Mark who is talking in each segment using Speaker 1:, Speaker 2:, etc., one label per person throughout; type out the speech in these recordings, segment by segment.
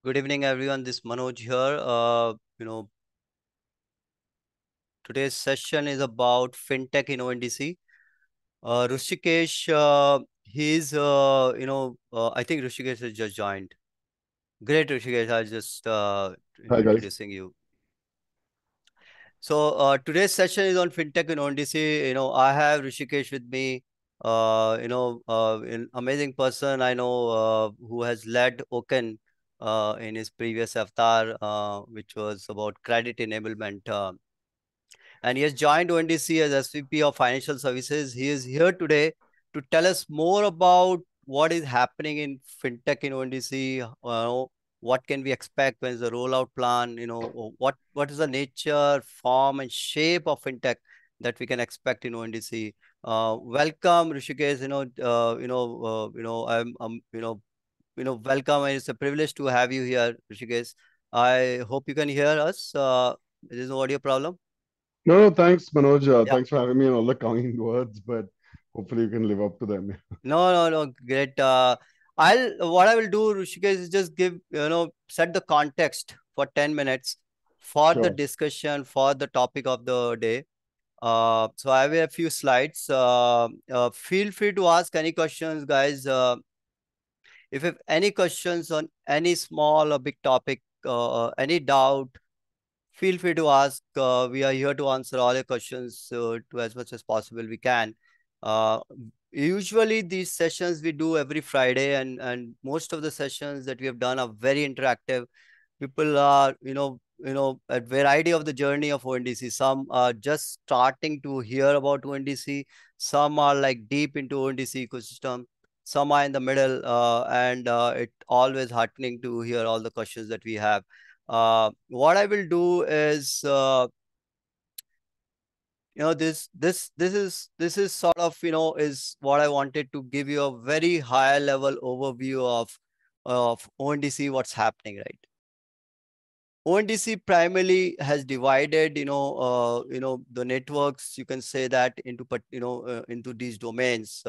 Speaker 1: Good evening, everyone. This is Manoj here. Today's session is about fintech in ONDC. Hrushikesh, I think Hrushikesh has just joined. Great, Hrushikesh. I just
Speaker 2: Hi guys.
Speaker 1: introducing you. So today's session is on fintech in ONDC. I have Hrushikesh with me. An amazing person I know who has led Oken in his previous avatar, which was about credit enablement. And he has joined ONDC as SVP of Financial Services. He is here today to tell us more about what is happening in fintech in ONDC. What can we expect when the rollout plan? What is the nature, form, and shape of fintech that we can expect in ONDC? Welcome, Rishikesh. Welcome. And it's a privilege to have you here, Rishikesh. I hope you can hear us. There's no audio problem.
Speaker 2: No, thanks Manoj.
Speaker 1: Yeah.
Speaker 2: Thanks for having me and all the kind words, but hopefully you can live up to them.
Speaker 1: No. Great. What I will do, Rishikesh, is just set the context for 10 minutes for the
Speaker 2: Sure.
Speaker 1: discussion for the topic of the day. So I have a few slides. Feel free to ask any questions, guys. If you have any questions on any small or big topic, any doubt, feel free to ask. We are here to answer all your questions to as much as possible we can. Uh, Usually these sessions we do every Friday, and most of the sessions that we have done are very interactive. People are, a variety of the journey of ONDC. Some are just starting to hear about ONDC. Some are like deep into ONDC ecosystem. Some are in the middle, and it always heartening to hear all the questions that we have. What I will do is, this is sort of, is what I wanted to give you a very high level overview of ONDC, what's happening, right? ONDC primarily has divided, the networks. You can say that into these domains.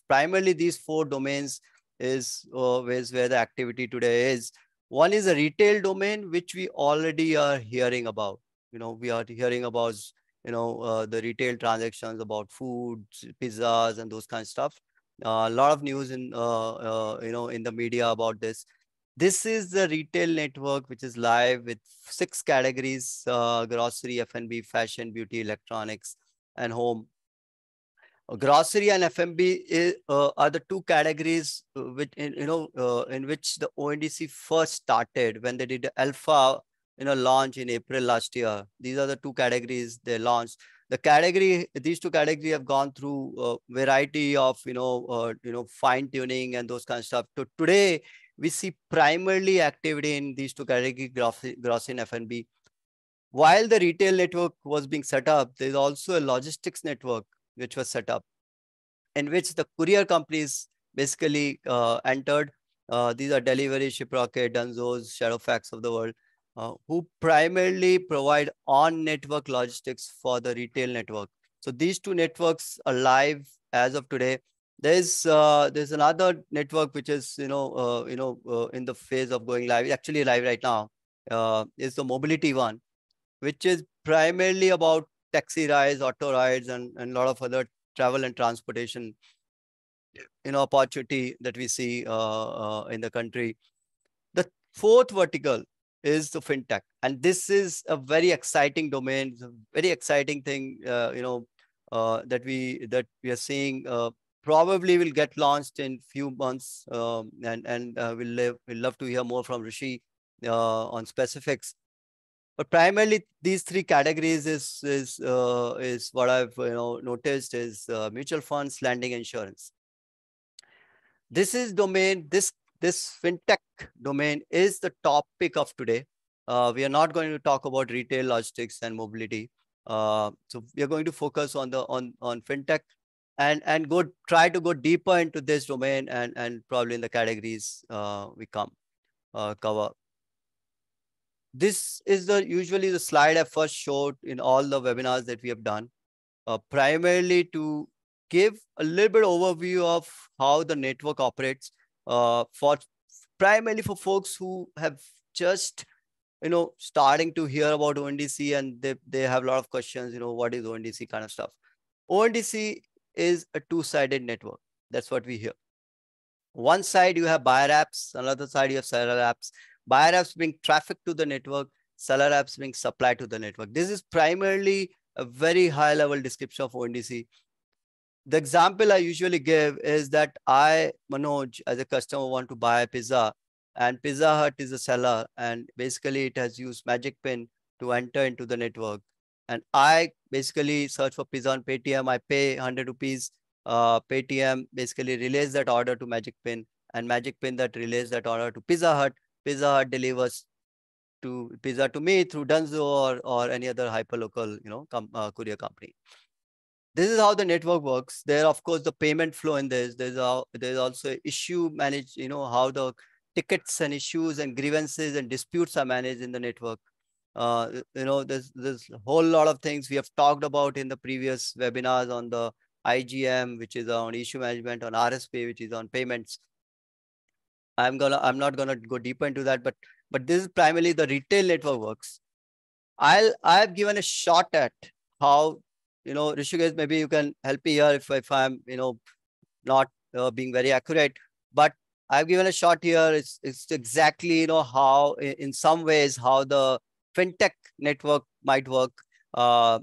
Speaker 1: Primarily these four domains is where the activity today is. One is a retail domain, which we already are hearing about. We are hearing about, the retail transactions about food, pizzas, and those kind of stuff. A lot of news in the media about this. This is the retail network which is live with 6 categories: grocery, F&B, fashion, beauty, electronics, and home. Grocery and F&B are the two categories in which the ONDC first started when they did the alpha launch in April last year. These are the two categories they launched. These two categories have gone through a variety of fine tuning and those kind of stuff. Today we see primarily activity in these two categories, grocery and F&B. While the retail network was being set up, there's also a logistics network which was set up, in which the courier companies basically entered. These are Delivery, Shiprocket, Dunzos, Shadowfax of the world, who primarily provide on-network logistics for the retail network. So these two networks are live as of today. There's another network which is in the phase of going live, actually live right now. Is the mobility one, which is primarily about taxi rides, auto rides, and a lot of other travel and transportation opportunity that we see in the country. The fourth vertical is the fintech, and this is a very exciting domain. It's a very exciting thing, that we are seeing. Probably will get launched in few months, and we'll love to hear more from Rishi on specifics. But primarily, these three categories is what I've noticed is mutual funds, lending, insurance. This is domain. This fintech domain is the topic of today. We are not going to talk about retail, logistics, and mobility. So we are going to focus on fintech and try to go deeper into this domain and probably in the categories we cover. This is usually the slide I first showed in all the webinars that we have done, primarily to give a little bit overview of how the network operates. For primarily for folks who have just, starting to hear about ONDC, and they have a lot of questions, what is ONDC kind of stuff. ONDC is a two-sided network. That's what we hear. One side you have buyer apps, another side you have seller apps. Buyer apps bring traffic to the network, seller apps bring supply to the network. This is primarily a very high level description of ONDC. The example I usually give is that I, Manoj, as a customer, want to buy a pizza, and Pizza Hut is a seller, and basically it has used Magic Pin to enter into the network. And I basically search for pizza on Paytm. I pay 100 rupees. Paytm basically relays that order to Magic Pin, and Magic Pin that relays that order to Pizza Hut. Pizza Hut delivers pizza to me through Dunzo or any other hyperlocal, courier company. This is how the network works. There, of course, the payment flow in this. There's also issue managed, how the tickets and issues and grievances and disputes are managed in the network. There's a whole lot of things we have talked about in the previous webinars on the IGM, which is on issue management, on RSP, which is on payments. I'm not gonna go deeper into that, but this is primarily the retail network works. I've given a shot at how, Rishikesh, maybe you can help me here if I'm, not being very accurate, but I've given a shot here. It's exactly, how in some ways, how the fintech network might work. The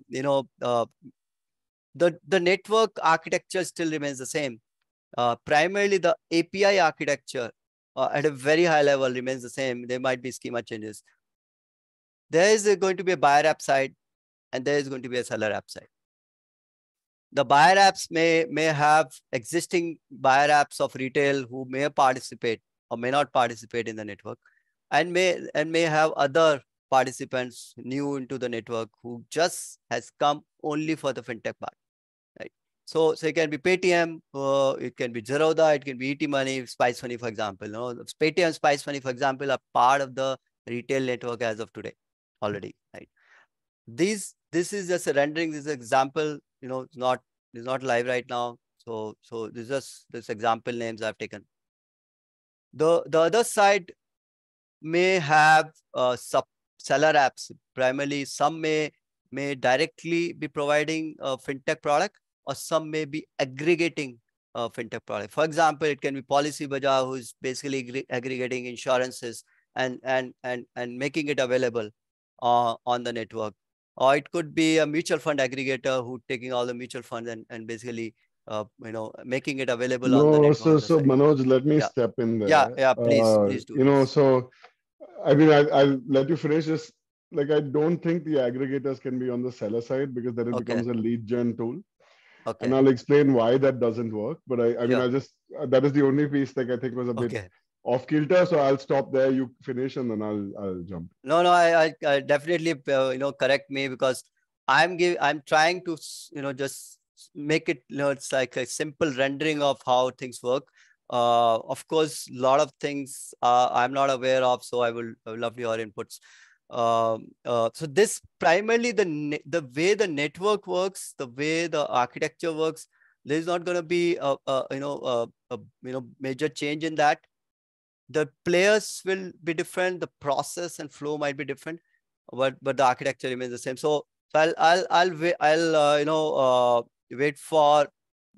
Speaker 1: network architecture still remains the same. Primarily the API architecture at a very high level remains the same. There might be schema changes. There is going to be a buyer app side, and there is going to be a seller app side. The buyer apps may have existing buyer apps of retail who may participate or may not participate in the network, and may have other participants new into the network who just has come only for the fintech part, right? So it can be Paytm, it can be Zerodha, it can be ET Money, Spice Money, for example. Paytm, Spice Money, for example, are part of the retail network as of today already, right? This is just a rendering. This is an example. It's not live right now. So this is just this example names I've taken. The other side may have seller apps. Primarily, some may directly be providing a fintech product, or some may be aggregating a fintech product. For example, it can be Policy Bazaar, who is basically aggregating insurances and making it available on the network. Or it could be a mutual fund aggregator who taking all the mutual funds and basically making it available on the
Speaker 2: No,
Speaker 1: network
Speaker 2: so
Speaker 1: on the side.
Speaker 2: Manoj, let me
Speaker 1: Yeah,
Speaker 2: step in
Speaker 1: yeah,
Speaker 2: there.
Speaker 1: yeah. Please do this.
Speaker 2: So I mean, I'll let you finish this. Like, I don't think the aggregators can be on the seller side because then it
Speaker 1: Okay,
Speaker 2: becomes a lead gen tool. And
Speaker 1: okay,
Speaker 2: I'll explain why that doesn't work. But I mean,
Speaker 1: sure.
Speaker 2: I'll just, that is the only piece that I think was a bit
Speaker 1: Okay.
Speaker 2: off kilter. So I'll stop there. You finish and then I'll jump.
Speaker 1: No, I definitely, correct me, because I'm trying to, just make it, it's like a simple rendering of how things work. Of course, a lot of things I'm not aware of, so I will love your inputs. So this primarily the way the network works, the way the architecture works, there's not going to be a major change in that. The players will be different, the process and flow might be different, but the architecture remains the same. So I'll wait for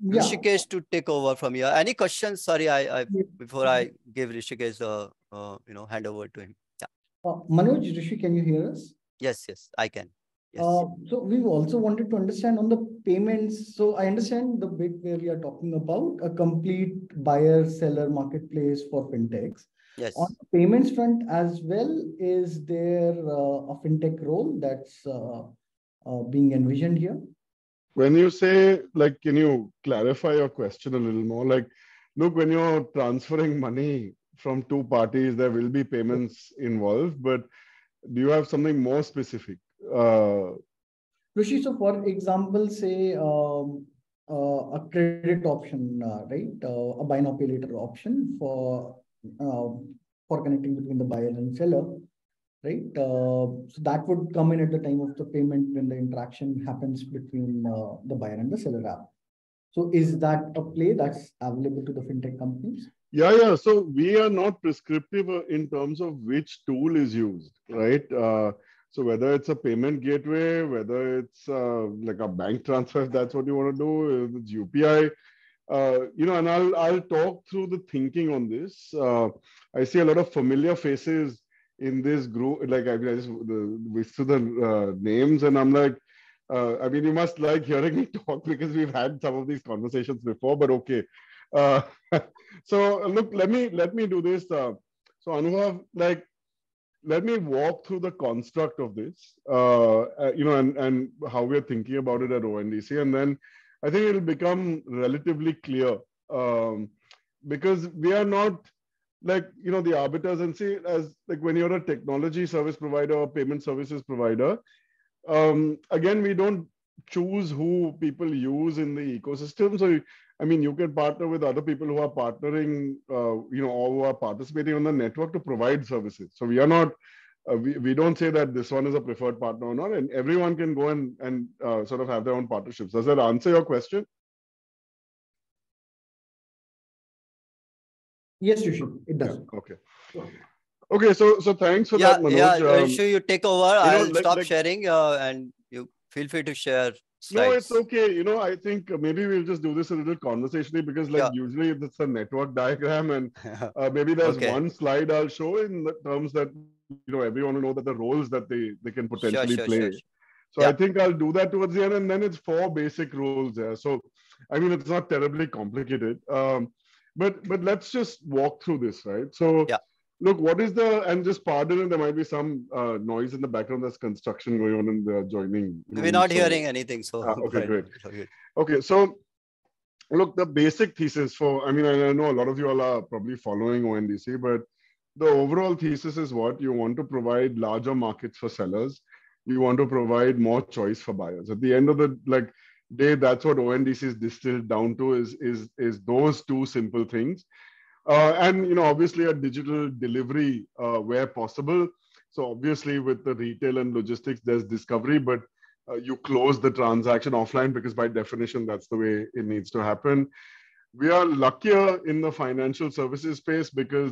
Speaker 3: Yeah.
Speaker 1: Rishikesh to take over from here. Any questions? Sorry, I before I give Rishikesh hand over to him. Yeah.
Speaker 3: Manoj, Rishi, can you hear us?
Speaker 1: Yes, I can. Yes.
Speaker 3: So we also wanted to understand on the payments. So I understand the bit where we are talking about a complete buyer-seller marketplace for fintechs. On
Speaker 1: Yes.
Speaker 3: the payments front as well, is there a fintech role that's being envisioned here?
Speaker 2: When you say, like, can you clarify your question a little more? Like, look, when you're transferring money from two parties, there will be payments involved, but do you have something more specific?
Speaker 3: Rishi, so for example, say a credit option, right? A buy now pay later option for connecting between the buyer and seller, right? So that would come in at the time of the payment when the interaction happens between the buyer and the seller app. So is that a play that's available to the fintech companies?
Speaker 2: Yeah. So we are not prescriptive in terms of which tool is used, right? So whether it's a payment gateway, whether it's like a bank transfer, if that's what you want to do, if it's UPI, and I'll talk through the thinking on this. I see a lot of familiar faces in this group. Like I just whisk through the names, and I'm like, I mean, you must like hearing me talk because we've had some of these conversations before. But okay, uh, so look, let me do this. So Anubhav, like, let me walk through the construct of this, and how we're thinking about it at ONDC, and then I think it'll become relatively clear, because we are not like the arbiters. And see, as like when you're a technology service provider or payment services provider, again, we don't choose who people use in the ecosystem. So, I mean, you can partner with other people who are partnering, or who are participating on the network to provide services. So we are not, we don't say that this one is a preferred partner or not, and everyone can go and sort of have their own partnerships. Does that answer your question?
Speaker 3: Yes, you should. It does.
Speaker 2: Yeah. Okay. Okay. So thanks for
Speaker 1: Yeah,
Speaker 2: that, Manoj.
Speaker 1: Sure, you take over. I'll stop
Speaker 2: Like
Speaker 1: sharing, and you feel free to share
Speaker 2: no, it's
Speaker 1: slides.
Speaker 2: okay. I think maybe we'll just do this a little conversationally, because like
Speaker 1: Yeah.
Speaker 2: usually it's a network diagram, and maybe there's
Speaker 1: Okay.
Speaker 2: one slide I'll show in the terms that everyone will know that the roles that they can
Speaker 1: Sure,
Speaker 2: potentially
Speaker 1: sure, sure,
Speaker 2: play.
Speaker 1: sure.
Speaker 2: So I
Speaker 1: Yeah.
Speaker 2: think I'll do that towards the end, and then it's 4 basic rules there. So I mean, it's not terribly complicated. But let's just walk through this, right? So
Speaker 1: Yeah.
Speaker 2: look, what is and just pardon it, there might be some noise in the background. There's construction going on in the adjoining
Speaker 1: We're
Speaker 2: room.
Speaker 1: not
Speaker 2: So
Speaker 1: hearing anything, so go
Speaker 2: okay,
Speaker 1: ahead.
Speaker 2: great. Okay, so look, the basic thesis I mean, I know a lot of you all are probably following ONDC, but the overall thesis is what? You want to provide larger markets for sellers. You want to provide more choice for buyers. At the end of the day, that's what ONDC is distilled down to, is those two simple things. And obviously a digital delivery where possible. So obviously with the retail and logistics, there's discovery, but you close the transaction offline, because by definition, that's the way it needs to happen. We are luckier in the financial services space because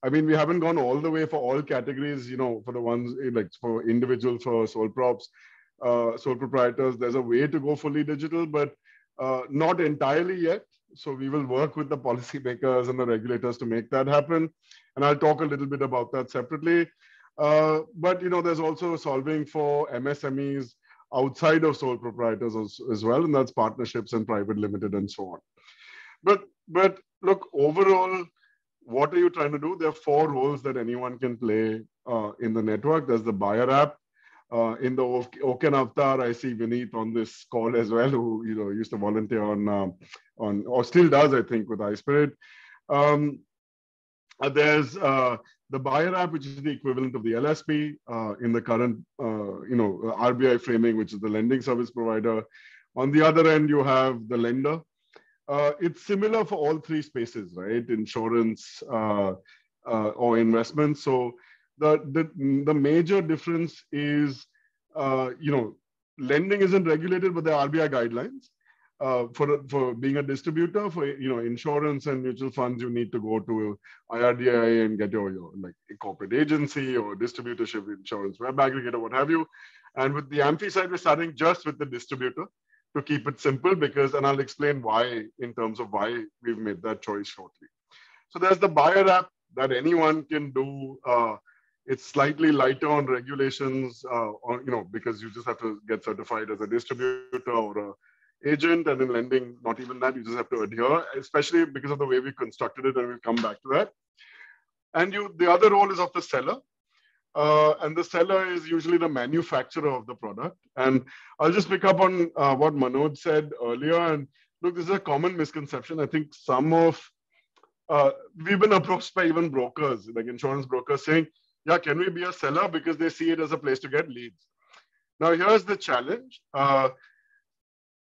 Speaker 2: I mean, we haven't gone all the way for all categories, for the ones like for individuals, for sole props, sole proprietors. There's a way to go fully digital, but not entirely yet. So we will work with the policymakers and the regulators to make that happen. And I'll talk a little bit about that separately. But there's also solving for MSMEs outside of sole proprietors as well, and that's partnerships and private limited and so on. But look, overall, what are you trying to do? There are 4 roles that anyone can play in the network. There's the buyer app. In the Oken Avatar, I see Vineet on this call as well, who used to volunteer on or still does, I think, with iSpirit. There's the buyer app, which is the equivalent of the LSP in the current RBI framing, which is the lending service provider. On the other end, you have the lender. It's similar for all 3 spaces, right? Insurance or investments. So the major difference is, lending isn't regulated, but there are RBI guidelines. For being a distributor, for insurance and mutual funds, you need to go to IRDAI and get your like a corporate agency or distributorship insurance web aggregator, what have you. And with the AMFI side, we're starting just with the distributor to keep it simple, and I'll explain why in terms of why we've made that choice shortly. So there's the buyer app that anyone can do. It's slightly lighter on regulations, because you just have to get certified as a distributor or a agent, and in lending, not even that, you just have to adhere, especially because of the way we constructed it, and we'll come back to that. And the other role is of the seller. And the seller is usually the manufacturer of the product. And I'll just pick up on what Manoj said earlier. And look, this is a common misconception. I think we've been approached by even brokers, like insurance brokers, saying, yeah, can we be a seller? Because they see it as a place to get leads. Now, here's the challenge.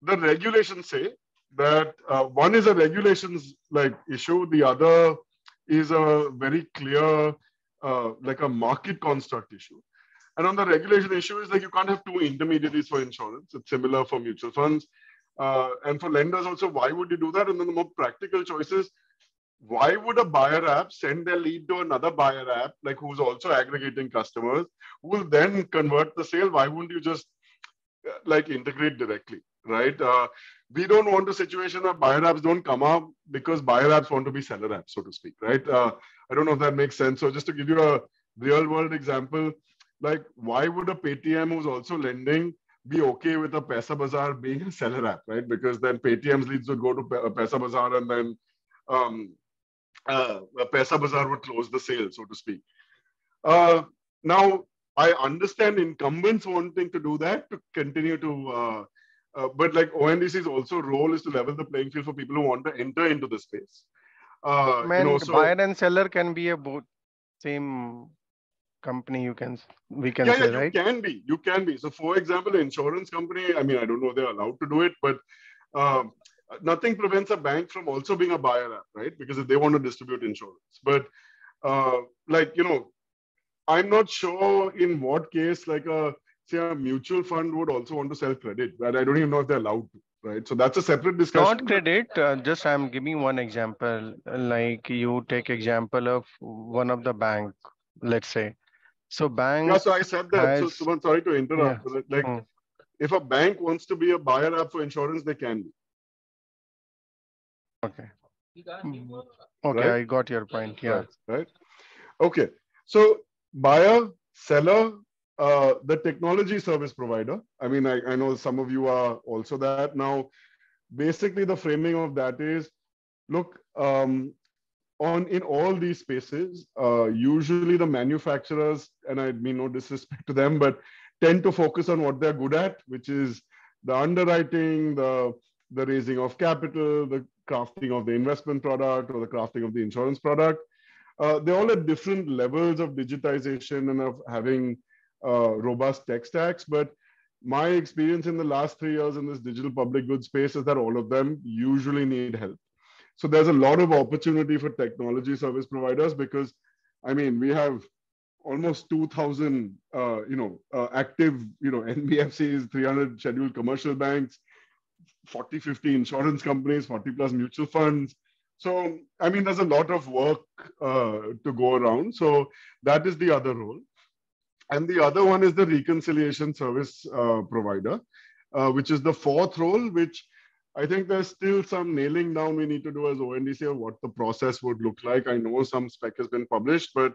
Speaker 2: The regulations say that one is a regulations like issue. The other is a very clear, like a market construct issue. And on the regulation issue is like you can't have 2 intermediaries for insurance. It's similar for mutual funds. And for lenders also, why would you do that? And then the more practical choices, why would a buyer app send their lead to another buyer app, like who's also aggregating customers, who will then convert the sale? Why wouldn't you just like integrate directly, right? We don't want a situation where buyer apps don't come up because buyer apps want to be seller apps, so to speak, right? I don't know if that makes sense. So just to give you a real world example, like why would a Paytm who's also lending be okay with a Paisa Bazaar being a seller app, right? Because then Paytm's leads would go to Paisa Bazaar and then um, Paisa Bazaar would close the sale, so to speak. Now, I understand incumbents wanting to do that to continue to, but like ONDC's also role is to level the playing field for people who want to enter into the space.
Speaker 4: Man,
Speaker 2: So
Speaker 4: buyer and seller can be a both same company. We can
Speaker 2: yeah,
Speaker 4: say,
Speaker 2: you
Speaker 4: right?
Speaker 2: can be. So, for example, an insurance company. I mean, I don't know if they're allowed to do it, but um, nothing prevents a bank from also being a buyer app, right? Because if they want to distribute insurance, but like I'm not sure in what case, like say a mutual fund would also want to sell credit, right? I don't even know if they're allowed to, right? So that's a separate
Speaker 4: Not
Speaker 2: discussion.
Speaker 4: credit. Just I'm giving one example. Like you take example of one of the bank, let's say. So
Speaker 2: Yeah,
Speaker 4: bank
Speaker 2: so I said that. So,
Speaker 4: has,
Speaker 2: Suman, sorry to
Speaker 4: yeah.
Speaker 2: interrupt, but like
Speaker 4: Hmm.
Speaker 2: if a bank wants to be a buyer app for insurance, they can be,
Speaker 4: Okay. Mhm. Okay,
Speaker 2: right?
Speaker 4: I got your point. Yeah.
Speaker 2: Right. Okay. So buyer, seller, the technology service provider. I mean, I know some of you are also that now. Basically, the framing of that is, look, on in all these spaces, usually the manufacturers, and I mean no disrespect to them, but tend to focus on what they're good at, which is the underwriting, the raising of capital, the crafting of the investment product, or the crafting of the insurance product. They're all at different levels of digitization and of having robust tech stacks. But my experience in the last 3 years in this digital public goods space is that all of them usually need help. So there's a lot of opportunity for technology service providers because, I mean, we have almost 2,000, active, NBFCs, 300 scheduled commercial banks, 40, 50 insurance companies, 40 plus mutual funds. So, I mean, there's a lot of work to go around. So that is the other role. And the other one is the reconciliation service provider, which is the fourth role, which I think there's still some nailing down we need to do as ONDC of what the process would look like. I know some spec has been published, but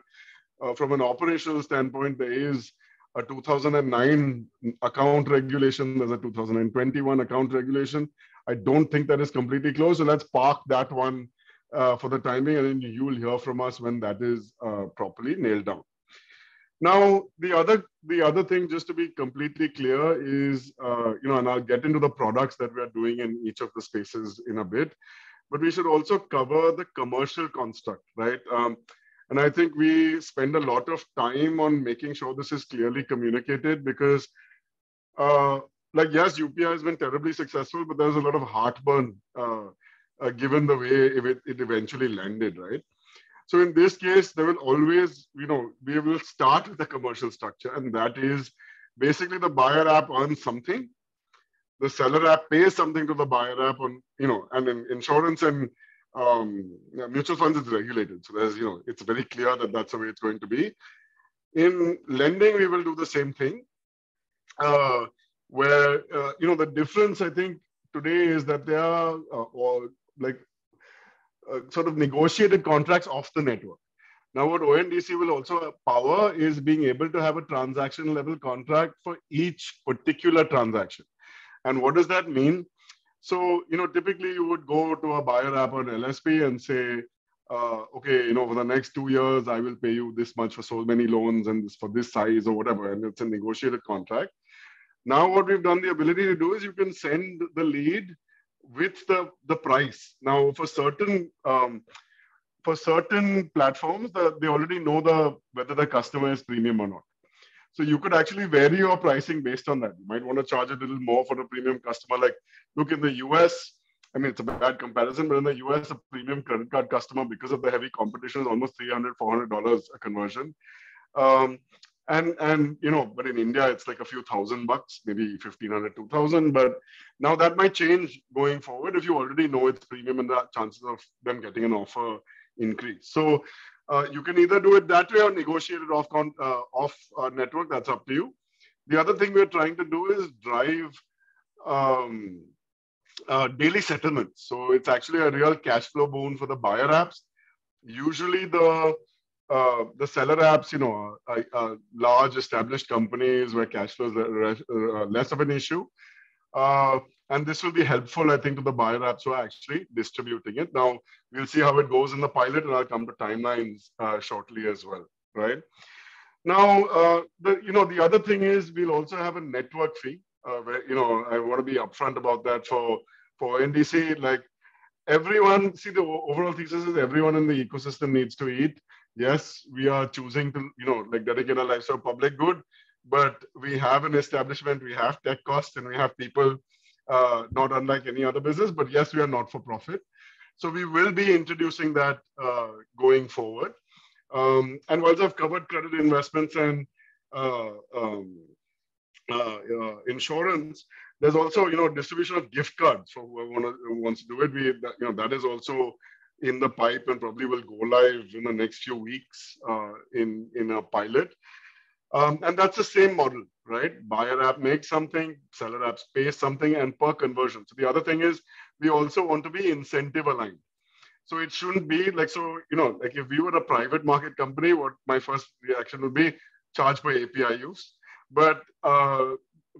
Speaker 2: from an operational standpoint, there is a 2009 account regulation, there's a 2021 account regulation. I don't think that is completely closed. So let's park that one for the timing, and then you will hear from us when that is properly nailed down. Now, the other thing, just to be completely clear, is and I'll get into the products that we are doing in each of the spaces in a bit, but we should also cover the commercial construct, right? And I think we spend a lot of time on making sure this is clearly communicated because, yes, UPI has been terribly successful, but there's a lot of heartburn given the way it eventually landed, right? So in this case, there will always, we will start with the commercial structure, and that is basically the buyer app earns something, the seller app pays something to the buyer app on, and in insurance and mutual funds, it's regulated. So there's, it's very clear that that's the way it's going to be. In lending, we will do the same thing, where, the difference, I think, today is that there are all like sort of negotiated contracts off the network. Now, what ONDC will also power is being able to have a transaction level contract for each particular transaction. And what does that mean? So, typically you would go to a buyer app or an LSP and say, okay, for the next 2 years, I will pay you this much for so many loans and this for this size or whatever. And it's a negotiated contract. Now, what we've done the ability to do is you can send the lead with the price. Now, for certain platforms, they already know whether the customer is premium or not. So you could actually vary your pricing based on that. You might want to charge a little more for a premium customer. Like, look, in the US, I mean, it's a bad comparison, but in the US, a premium credit card customer, because of the heavy competition, is almost $300, $400 a conversion. But in India, it's like a few $1,000, maybe 1,500, 2,000. But now that might change going forward if you already know it's premium and the chances of them getting an offer increase. So you can either do it that way or negotiate it off network. That's up to you. The other thing we're trying to do is drive um, daily settlements. So it's actually a real cash flow boon for the buyer apps. Usually the seller apps, large established companies where cash flow is less of an issue. And this will be helpful, I think, to the buyer apps who are actually distributing it. Now, we'll see how it goes in the pilot, and I'll come to timelines shortly as well, right? Now, the other thing is we'll also have a network fee. Where, I want to be upfront about that for ONDC. Like everyone, see, the overall thesis is everyone in the ecosystem needs to eat. Yes, we are choosing to, dedicate our lives to a public good, but we have an establishment, we have tech costs, and we have people, not unlike any other business. But yes, we are not for profit. So we will be introducing that going forward. And once I've covered credit investments and insurance, there's also distribution of gift cards for whoever wants to do it. That is also in the pipe and probably will go live in the next few weeks in a pilot. And that's the same model, right? Buyer app makes something, seller apps pays something, and per conversion. So the other thing is we also want to be incentive aligned. So it shouldn't be like, like if we were a private market company, what my first reaction would be charge per API use. But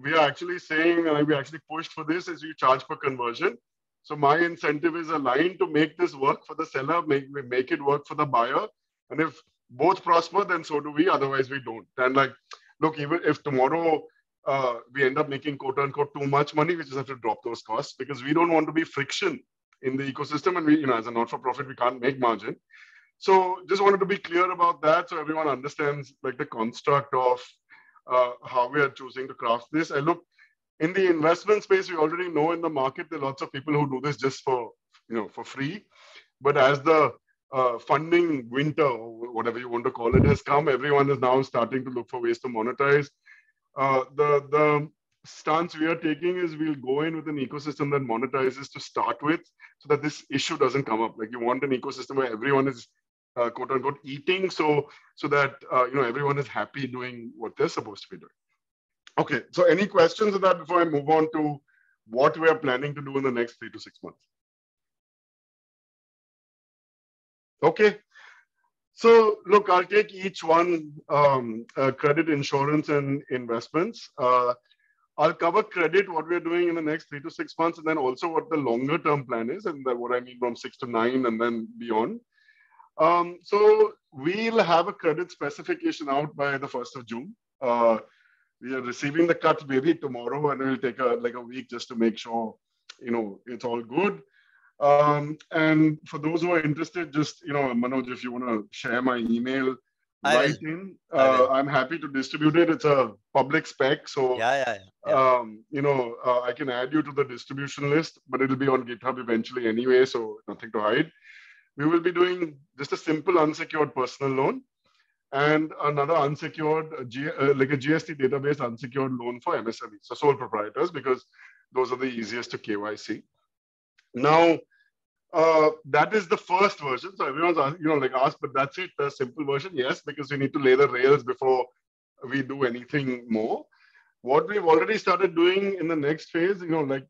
Speaker 2: we are actually saying, and we actually pushed for this, is you charge per conversion. So my incentive is aligned to make this work for the seller, make it work for the buyer. And if both prosper, then so do we. Otherwise, we don't. And like, look, even if tomorrow we end up making quote unquote too much money, we just have to drop those costs because we don't want to be friction in the ecosystem. And we, as a not-for-profit, we can't make margin. So just wanted to be clear about that so everyone understands like the construct of how we are choosing to craft this. And look, in the investment space, we already know in the market there are lots of people who do this just for for free. But as the funding winter, or whatever you want to call it, has come, everyone is now starting to look for ways to monetize. The stance we are taking is we'll go in with an ecosystem that monetizes to start with, so that this issue doesn't come up. Like you want an ecosystem where everyone is quote unquote eating, so that everyone is happy doing what they're supposed to be doing. Okay, so any questions on that before I move on to what we are planning to do in the next 3 to 6 months? Okay, so look, I'll take each one, credit, insurance, and investments. I'll cover credit, what we're doing in the next 3 to 6 months, and then also what the longer term plan is, and what I mean from 6 to 9 and then beyond. So we'll have a credit specification out by the 1st of June. We are receiving the cuts maybe tomorrow, and it'll take a week just to make sure, it's all good. And for those who are interested, just, Manoj, if you want to share my email, I'm happy to distribute it. It's a public spec. So,
Speaker 1: yeah.
Speaker 2: I can add you to the distribution list, but it'll be on GitHub eventually anyway. So nothing to hide. We will be doing just a simple unsecured personal loan and another unsecured, like a GST database unsecured loan for MSMEs, so sole proprietors, because those are the easiest to KYC. Now, that is the first version. So everyone's asked, but that's it, the simple version? Yes, because we need to lay the rails before we do anything more. What we've already started doing in the next phase, like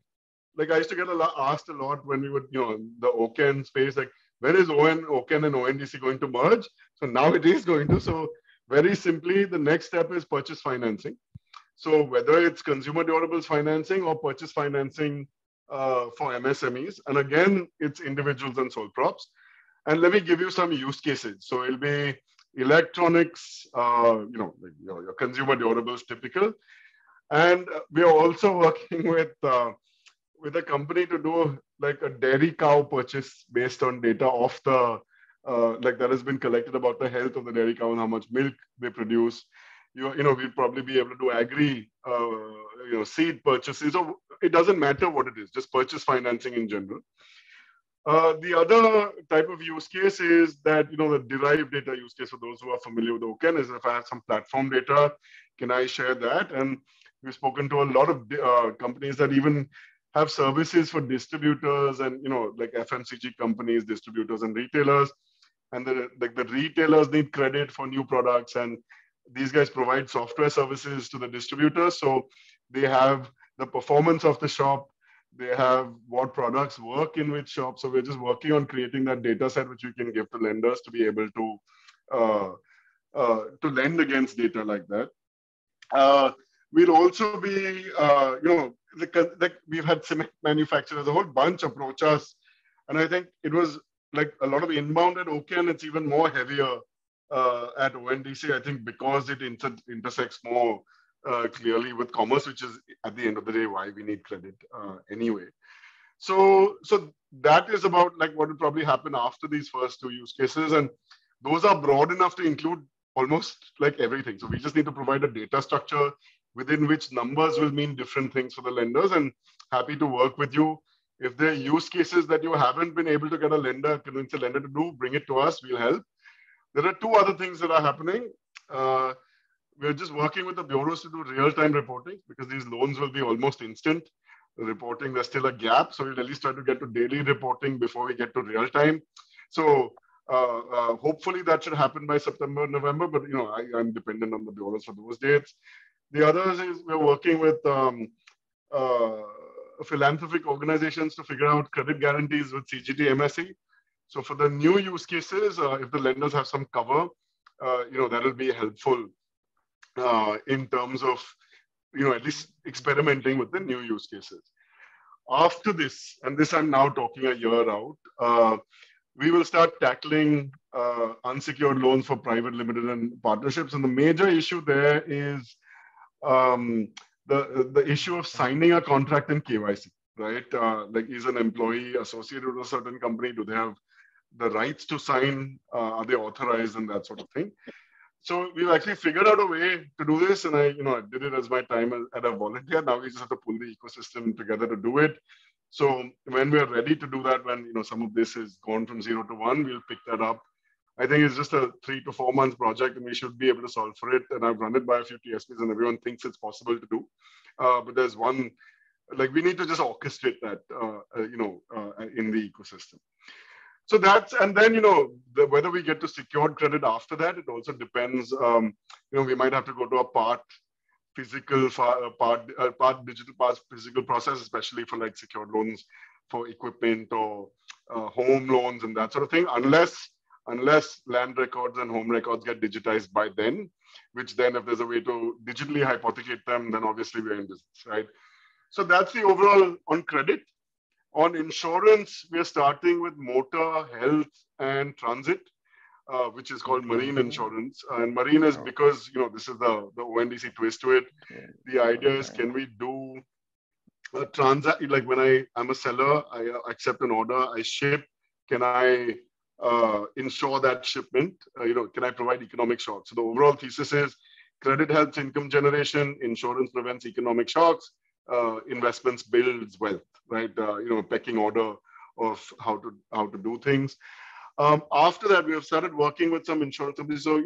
Speaker 2: I used to get asked a lot when we would, the OCEN space, like, when is OCEN and ONDC going to merge? So now it is going to. So very simply, the next step is purchase financing. So whether it's consumer durables financing or purchase financing for MSMEs, and again, it's individuals and sole props. And let me give you some use cases. So it'll be electronics, like your consumer durables, typical. And we are also working with a company to do like a dairy cow purchase based on data of the that has been collected about the health of the dairy cow and how much milk they produce. We'll probably be able to do agri, seed purchases. So it doesn't matter what it is, just purchase financing in general. The other type of use case is that, the derived data use case for those who are familiar with OCEN is if I have some platform data, can I share that? And we've spoken to a lot of companies that even have services for distributors and, like FMCG companies, distributors and retailers. and the retailers need credit for new products, and these guys provide software services to the distributors. So they have the performance of the shop, they have what products work in which shop. So we're just working on creating that data set which we can give to lenders to be able to lend against data like that. We'll also be, we've had cement manufacturers, a whole bunch approach us. And I think it was like a lot of inbound at OK, and it's even more heavier at ONDC, I think, because it intersects more clearly with commerce, which is at the end of the day why we need credit anyway. So that is about like what will probably happen after these first two use cases, and those are broad enough to include almost like everything. So we just need to provide a data structure within which numbers will mean different things for the lenders, and happy to work with you. If there are use cases that you haven't been able to convince a lender to do, bring it to us, we'll help. There are two other things that are happening. We're just working with the bureaus to do real-time reporting, because these loans will be almost instant reporting. There's still a gap. So we'll at least try to get to daily reporting before we get to real-time. So hopefully that should happen by September, November, but I'm dependent on the bureaus for those dates. The others is we're working with philanthropic organizations to figure out credit guarantees with CGT MSE. So for the new use cases, if the lenders have some cover, that will be helpful in terms of, at least experimenting with the new use cases. After this, and this I'm now talking a year out, we will start tackling unsecured loans for private, limited, and partnerships. And the major issue there is the issue of signing a contract in KYC, right? Like, is an employee associated with a certain company? Do they have the rights to sign? Are they authorized, and that sort of thing? So we've actually figured out a way to do this, and I did it as my time as a volunteer. Now we just have to pull the ecosystem together to do it. So when we're ready to do that, when some of this is gone from 0 to 1, we'll pick that up. I think it's just a 3 to 4 month project, and we should be able to solve for it. And I've run it by a few TSPs, and everyone thinks it's possible to do. But there's one, like, we need to just orchestrate that, in the ecosystem. So that's, and then, whether we get to secured credit after that, it also depends. We might have to go to a part physical, part digital, part physical process, especially for like secured loans for equipment or home loans and that sort of thing, unless land records and home records get digitized by then, which then if there's a way to digitally hypothecate them, then obviously we're in business, right? So that's the overall on credit. On insurance, we are starting with motor, health, and transit, which is called marine insurance. And marine is because, this is the ONDC twist to it. The idea is, can we do a transact, like when I'm a seller, I accept an order, I ship, can I insure that shipment? Can I provide economic shocks? So the overall thesis is credit helps income generation, insurance prevents economic shocks, investments builds wealth, right? Pecking order of how to do things. After that, we have started working with some insurance companies. So,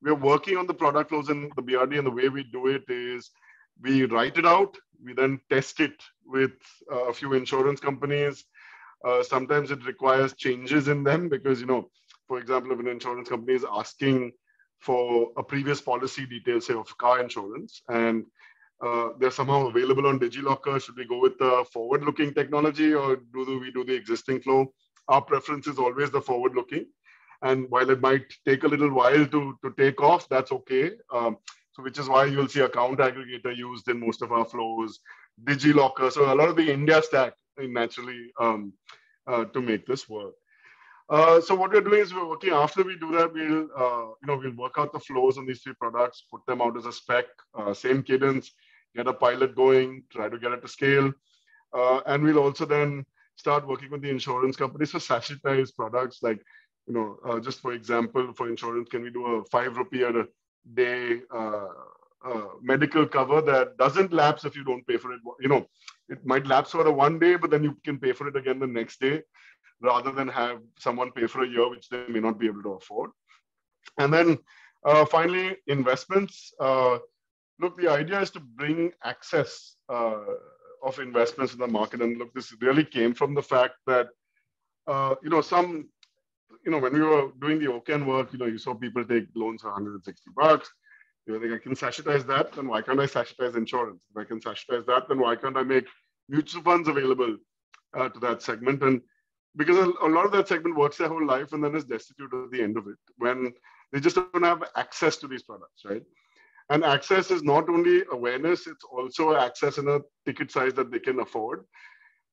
Speaker 2: we are working on the product flows in the BRD, and the way we do it is we write it out, we then test it with a few insurance companies. Sometimes it requires changes in them because, for example, if an insurance company is asking for a previous policy detail, say of car insurance, and they're somehow available on DigiLocker, should we go with the forward-looking technology, or do we do the existing flow? Our preference is always the forward-looking. And while it might take a little while to take off, that's okay. So which is why you'll see account aggregator used in most of our flows, DigiLocker. So a lot of the India stack naturally to make this work. So what we're doing is we're working. After we do that, we'll work out the flows on these 3 products, put them out as a spec, same cadence, get a pilot going, try to get it to scale. And we'll also then start working with the insurance companies for sachetized products. Like, just for example, for insurance, can we do a 5 rupee a day medical cover that doesn't lapse if you don't pay for it? It might lapse for 1 day, but then you can pay for it again the next day, rather than have someone pay for a year, which they may not be able to afford. And then finally, investments. Look, the idea is to bring access of investments in the market. And look, this really came from the fact that, when we were doing the OCAN work, you saw people take loans for $160. You think I can sachetize that, then why can't I sachetize insurance? If I can sachetize that, then why can't I make mutual funds available to that segment? And because a lot of that segment works their whole life and then is destitute at the end of it when they just don't have access to these products, right? And access is not only awareness, it's also access in a ticket size that they can afford.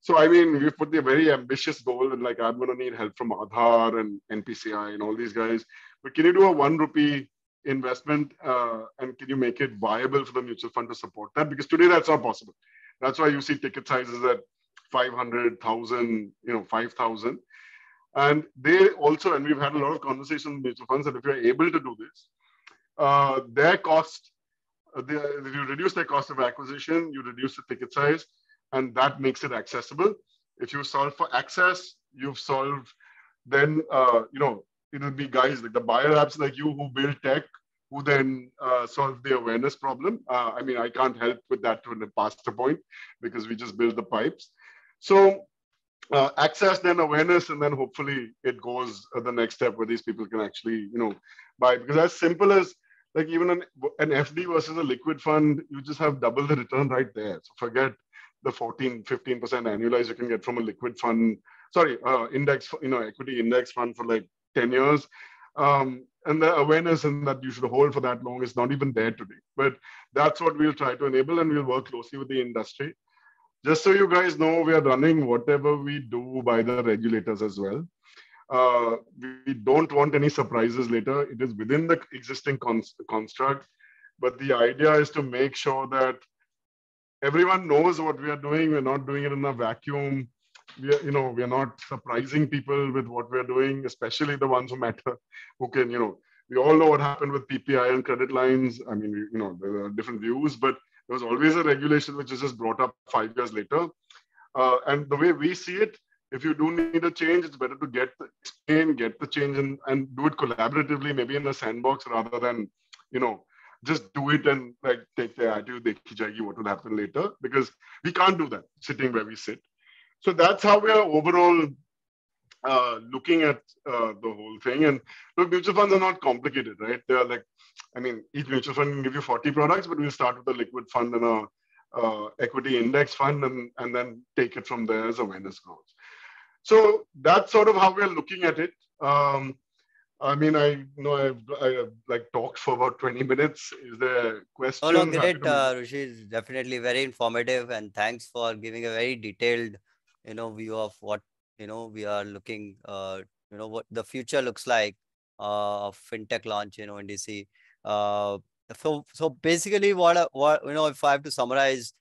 Speaker 2: So, I mean, we've put the very ambitious goal and like, I'm going to need help from Aadhaar and NPCI and all these guys. But can you do a 1 rupee investment and can you make it viable for the mutual fund to support that? Because today that's not possible. That's why you see ticket sizes at 500,000, 5,000. And they also, and we've had a lot of conversations with mutual funds that if you're able to do this, their cost, if you reduce their cost of acquisition, you reduce the ticket size, and that makes it accessible. If you solve for access, you've solved, then, it'll be guys like the buyer apps like you who build tech, who then solve the awareness problem. I mean, I can't help with that to past the point because we just build the pipes. So access, then awareness, and then hopefully it goes the next step where these people can actually, buy. Because as simple as like even an FD versus a liquid fund, you just have double the return right there. So forget the 14, 15% annualized you can get from a liquid fund, index, equity index fund for like 10 years. And the awareness and that you should hold for that long is not even there today. But that's what we'll try to enable, and we'll work closely with the industry. Just so you guys know, we are running whatever we do by the regulators as well. We don't want any surprises later. It is within the existing construct. But the idea is to make sure that everyone knows what we are doing. We're not doing it in a vacuum. We are not surprising people with what we're doing, especially the ones who matter, who can, we all know what happened with PPI and credit lines. I mean, there are different views, but there was always a regulation which is just brought up 5 years later. And the way we see it, if you do need a change, it's better to get the change and do it collaboratively, maybe in a sandbox rather than, just do it and like take the attitude, dekhi jayegi, what will happen later, because we can't do that sitting where we sit. So that's how we are overall looking at the whole thing. And look, mutual funds are not complicated, right? They are like, I mean, each mutual fund can give you 40 products, but we'll start with a liquid fund and a equity index fund and then take it from there as awareness grows. So that's sort of how we're looking at it. I mean, I know I've like talked for about 20 minutes. Is there questions?
Speaker 1: No, great, Hrushi, is definitely very informative, and thanks for giving a very detailed, view of what, we are looking, what the future looks like of fintech launch in ONDC. So basically what, if I have to summarize,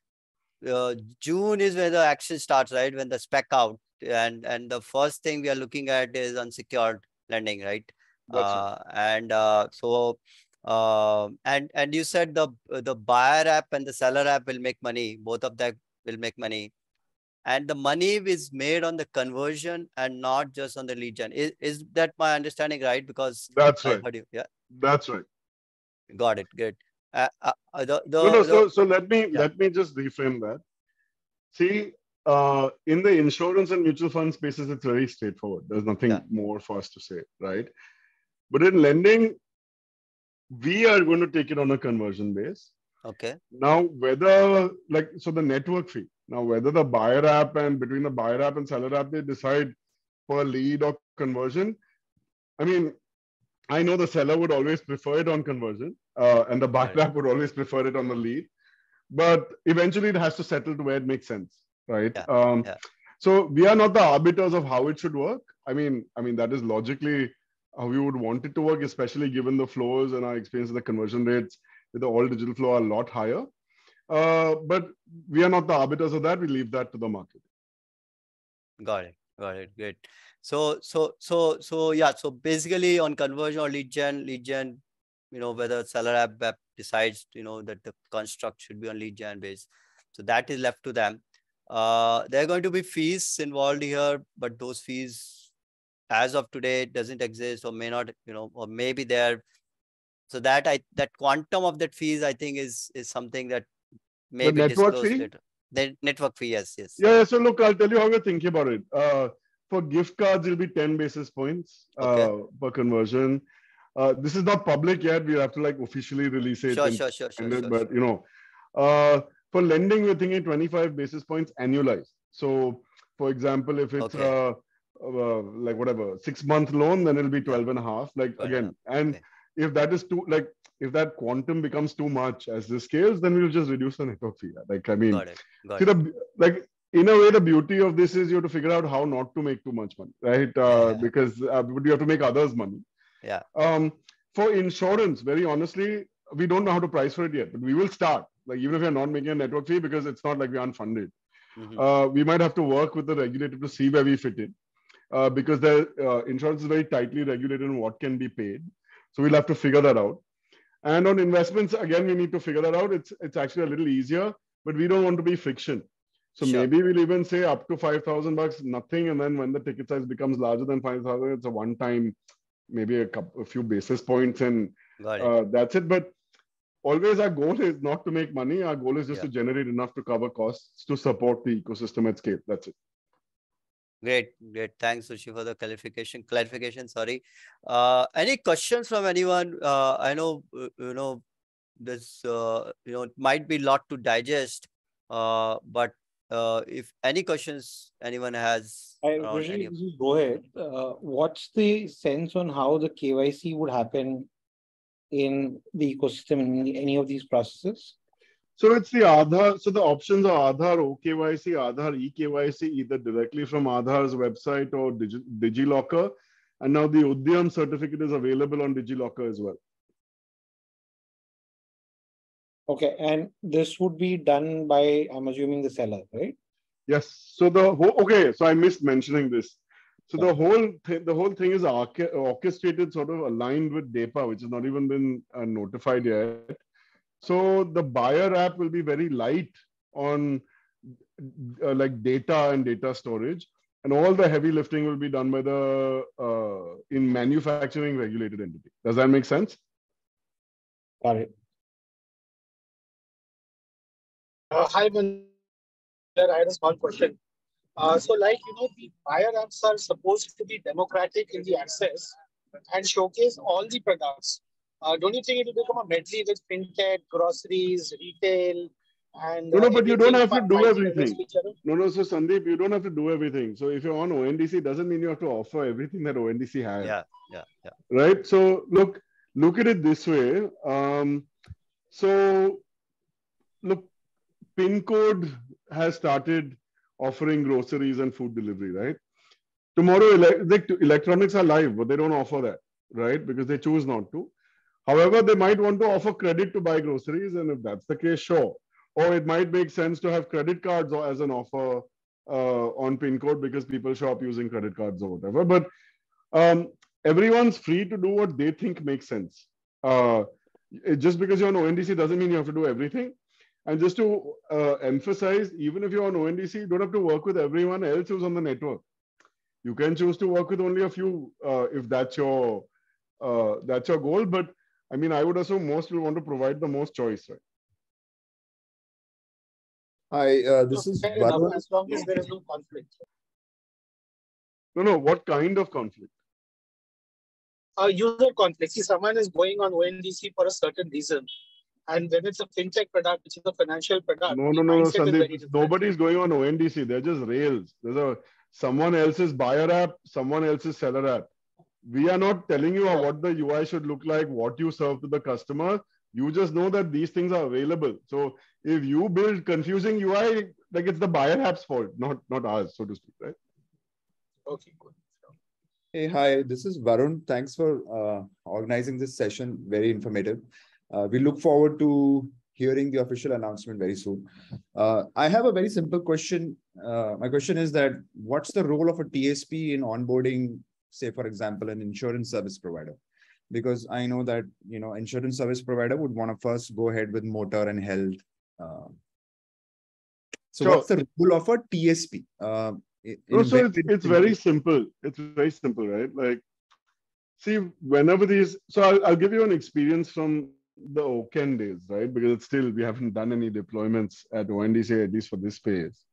Speaker 1: June is where the action starts, right? When the spec out, and the first thing we are looking at is unsecured lending, right? And you said the buyer app and the seller app will make money. Both of them will make money, and the money is made on the conversion and not just on the lead gen. Is that my understanding right? Because
Speaker 2: that's right.
Speaker 1: I heard you. Yeah,
Speaker 2: that's right.
Speaker 1: Got it. Good.
Speaker 2: So let me just reframe that. See, in the insurance and mutual fund spaces, it's very straightforward. There's nothing more for us to say, right? But in lending, we are going to take it on a conversion base.
Speaker 1: Okay.
Speaker 2: Now, whether the network fee. Now, whether the buyer app and between the buyer app and seller app, they decide for lead or conversion. I mean, I know the seller would always prefer it on conversion, and the buyer app would always prefer it on the lead. But eventually, it has to settle to where it makes sense, right? So we are not the arbiters of how it should work. I mean that is logically how we would want it to work, especially given the flows and our experience of the conversion rates with the all digital flow are a lot higher. But we are not the arbiters of that. We leave that to the market.
Speaker 1: Got it. Great. So yeah. So basically on conversion or lead gen, whether seller app decides, that the construct should be on lead gen base. So that is left to them. There are going to be fees involved here, but those fees as of today doesn't exist or may not, or maybe there. So that quantum of that fees, I think is something that maybe disclosed later. The network fee, yes.
Speaker 2: Yeah. So look, I'll tell you how we're thinking about it. For gift cards, it'll be 10 basis points
Speaker 1: Okay.
Speaker 2: per conversion. This is not public yet. We have to like officially release it
Speaker 1: Sure,
Speaker 2: and
Speaker 1: sure, sure, sure,
Speaker 2: send it.
Speaker 1: sure,
Speaker 2: But
Speaker 1: sure.
Speaker 2: you know, for lending, we're thinking 25 basis points annualized. So, for example, if it's
Speaker 1: Okay.
Speaker 2: like whatever 6-month loan, then it'll be
Speaker 1: Yeah.
Speaker 2: 12 and a half. Like
Speaker 1: Fair
Speaker 2: again,
Speaker 1: enough.
Speaker 2: and
Speaker 1: Okay.
Speaker 2: if that is too like if that quantum becomes too much as this scales, then we'll just reduce the network fee. Like I mean,
Speaker 1: Got it. Got
Speaker 2: see
Speaker 1: it.
Speaker 2: the like in a way, the beauty of this is you have to figure out how not to make too much money, right?
Speaker 1: Yeah.
Speaker 2: Because you have to make others money.
Speaker 1: Yeah.
Speaker 2: Um, for insurance, very honestly, we don't know how to price for it yet, but we will start. Like even if we're not making a network fee, because it's not like we aren't funded,
Speaker 1: Mm-hmm.
Speaker 2: we might have to work with the regulator to see where we fit in, because the insurance is very tightly regulated on what can be paid. So we'll have to figure that out. And on investments, again, we need to figure that out. It's actually a little easier, but we don't want to be friction. So
Speaker 1: Sure.
Speaker 2: maybe we'll even say up to $5,000, nothing, and then when the ticket size becomes larger than 5,000, it's a one-time, maybe a few basis points, and
Speaker 1: Got it.
Speaker 2: that's it. But always our goal is not to make money. Our goal is just
Speaker 1: Yeah.
Speaker 2: to generate enough to cover costs to support the ecosystem at scale. That's it.
Speaker 1: Great, great. Thanks, Sushi, for the clarification. Sorry. Any questions from anyone? I know, this, it might be a lot to digest. But if any questions anyone has around any
Speaker 5: Rishi,
Speaker 1: of.
Speaker 5: this is Rohit. What's the sense on how the KYC would happen in the ecosystem in any of these processes?
Speaker 2: So it's the Aadhaar. So the options are Aadhaar OKYC, Aadhaar eKYC, either directly from Aadhaar's website or DigiLocker. And now the Udyam certificate is available on DigiLocker as well.
Speaker 5: Okay, and this would be done by, I'm assuming, the seller, right?
Speaker 2: Yes. So okay. So I missed mentioning this. So the whole thing is orchestrated, sort of aligned with DEPA, which has not even been notified yet. So the buyer app will be very light on like data and data storage, and all the heavy lifting will be done by the in manufacturing regulated entity. Does that make sense?
Speaker 5: Got it.
Speaker 6: Hi, Manoj. I had a small question. So, the buyer apps are supposed to be democratic in the access and showcase all the products. Don't you think it will become a medley with fintech, groceries, retail, and
Speaker 2: No, but you don't
Speaker 6: everything
Speaker 2: have to do
Speaker 6: fighting against
Speaker 2: everything.
Speaker 6: each other?
Speaker 2: No. So Sandeep, you don't have to do everything. So if you're on ONDC, doesn't mean you have to offer everything that ONDC has.
Speaker 1: Yeah.
Speaker 2: Right. So look at it this way. So look, PIN code has started offering groceries and food delivery, right? Tomorrow, electronics are live, but they don't offer that, right? Because they choose not to. However, they might want to offer credit to buy groceries, and if that's the case, sure. Or it might make sense to have credit cards as an offer on PIN code because people shop using credit cards or whatever. But everyone's free to do what they think makes sense. Just because you're on ONDC doesn't mean you have to do everything. And just to emphasize, even if you're on ONDC, you don't have to work with everyone else who's on the network. You can choose to work with only a few if that's your goal. But I mean, I would assume most will want to provide the most choice, right?
Speaker 7: Hi, this
Speaker 6: So
Speaker 7: is
Speaker 6: fair enough,
Speaker 7: Varun.
Speaker 6: as long as there is no conflict.
Speaker 2: No. What kind of conflict?
Speaker 6: User conflict. See, someone is going on ONDC for a certain reason. And when it's a fintech product, which is a financial product,
Speaker 2: No,
Speaker 6: the mindset is
Speaker 2: Sandeep.
Speaker 6: very different.
Speaker 2: Nobody's going on ONDC. They're just rails. There's someone else's buyer app, someone else's seller app. We are not telling you what the UI should look like, what you serve to the customer. You just know that these things are available. So if you build confusing UI, like it's the buyer app's fault, not ours, so to speak, right?
Speaker 6: Okay, good.
Speaker 7: Hey, hi, this is Varun. Thanks for organizing this session. Very informative. We look forward to hearing the official announcement very soon. I have a very simple question. My question is that what's the role of a TSP in onboarding, say, for example, an insurance service provider? Because I know that, insurance service provider would want to first go ahead with motor and health. So
Speaker 2: Sure.
Speaker 7: what's the role of a TSP?
Speaker 2: So it's very simple. It's very simple, right? Like, see, whenever so I'll give you an experience from the Oken days, right? Because we haven't done any deployments at ONDC, at least for this phase.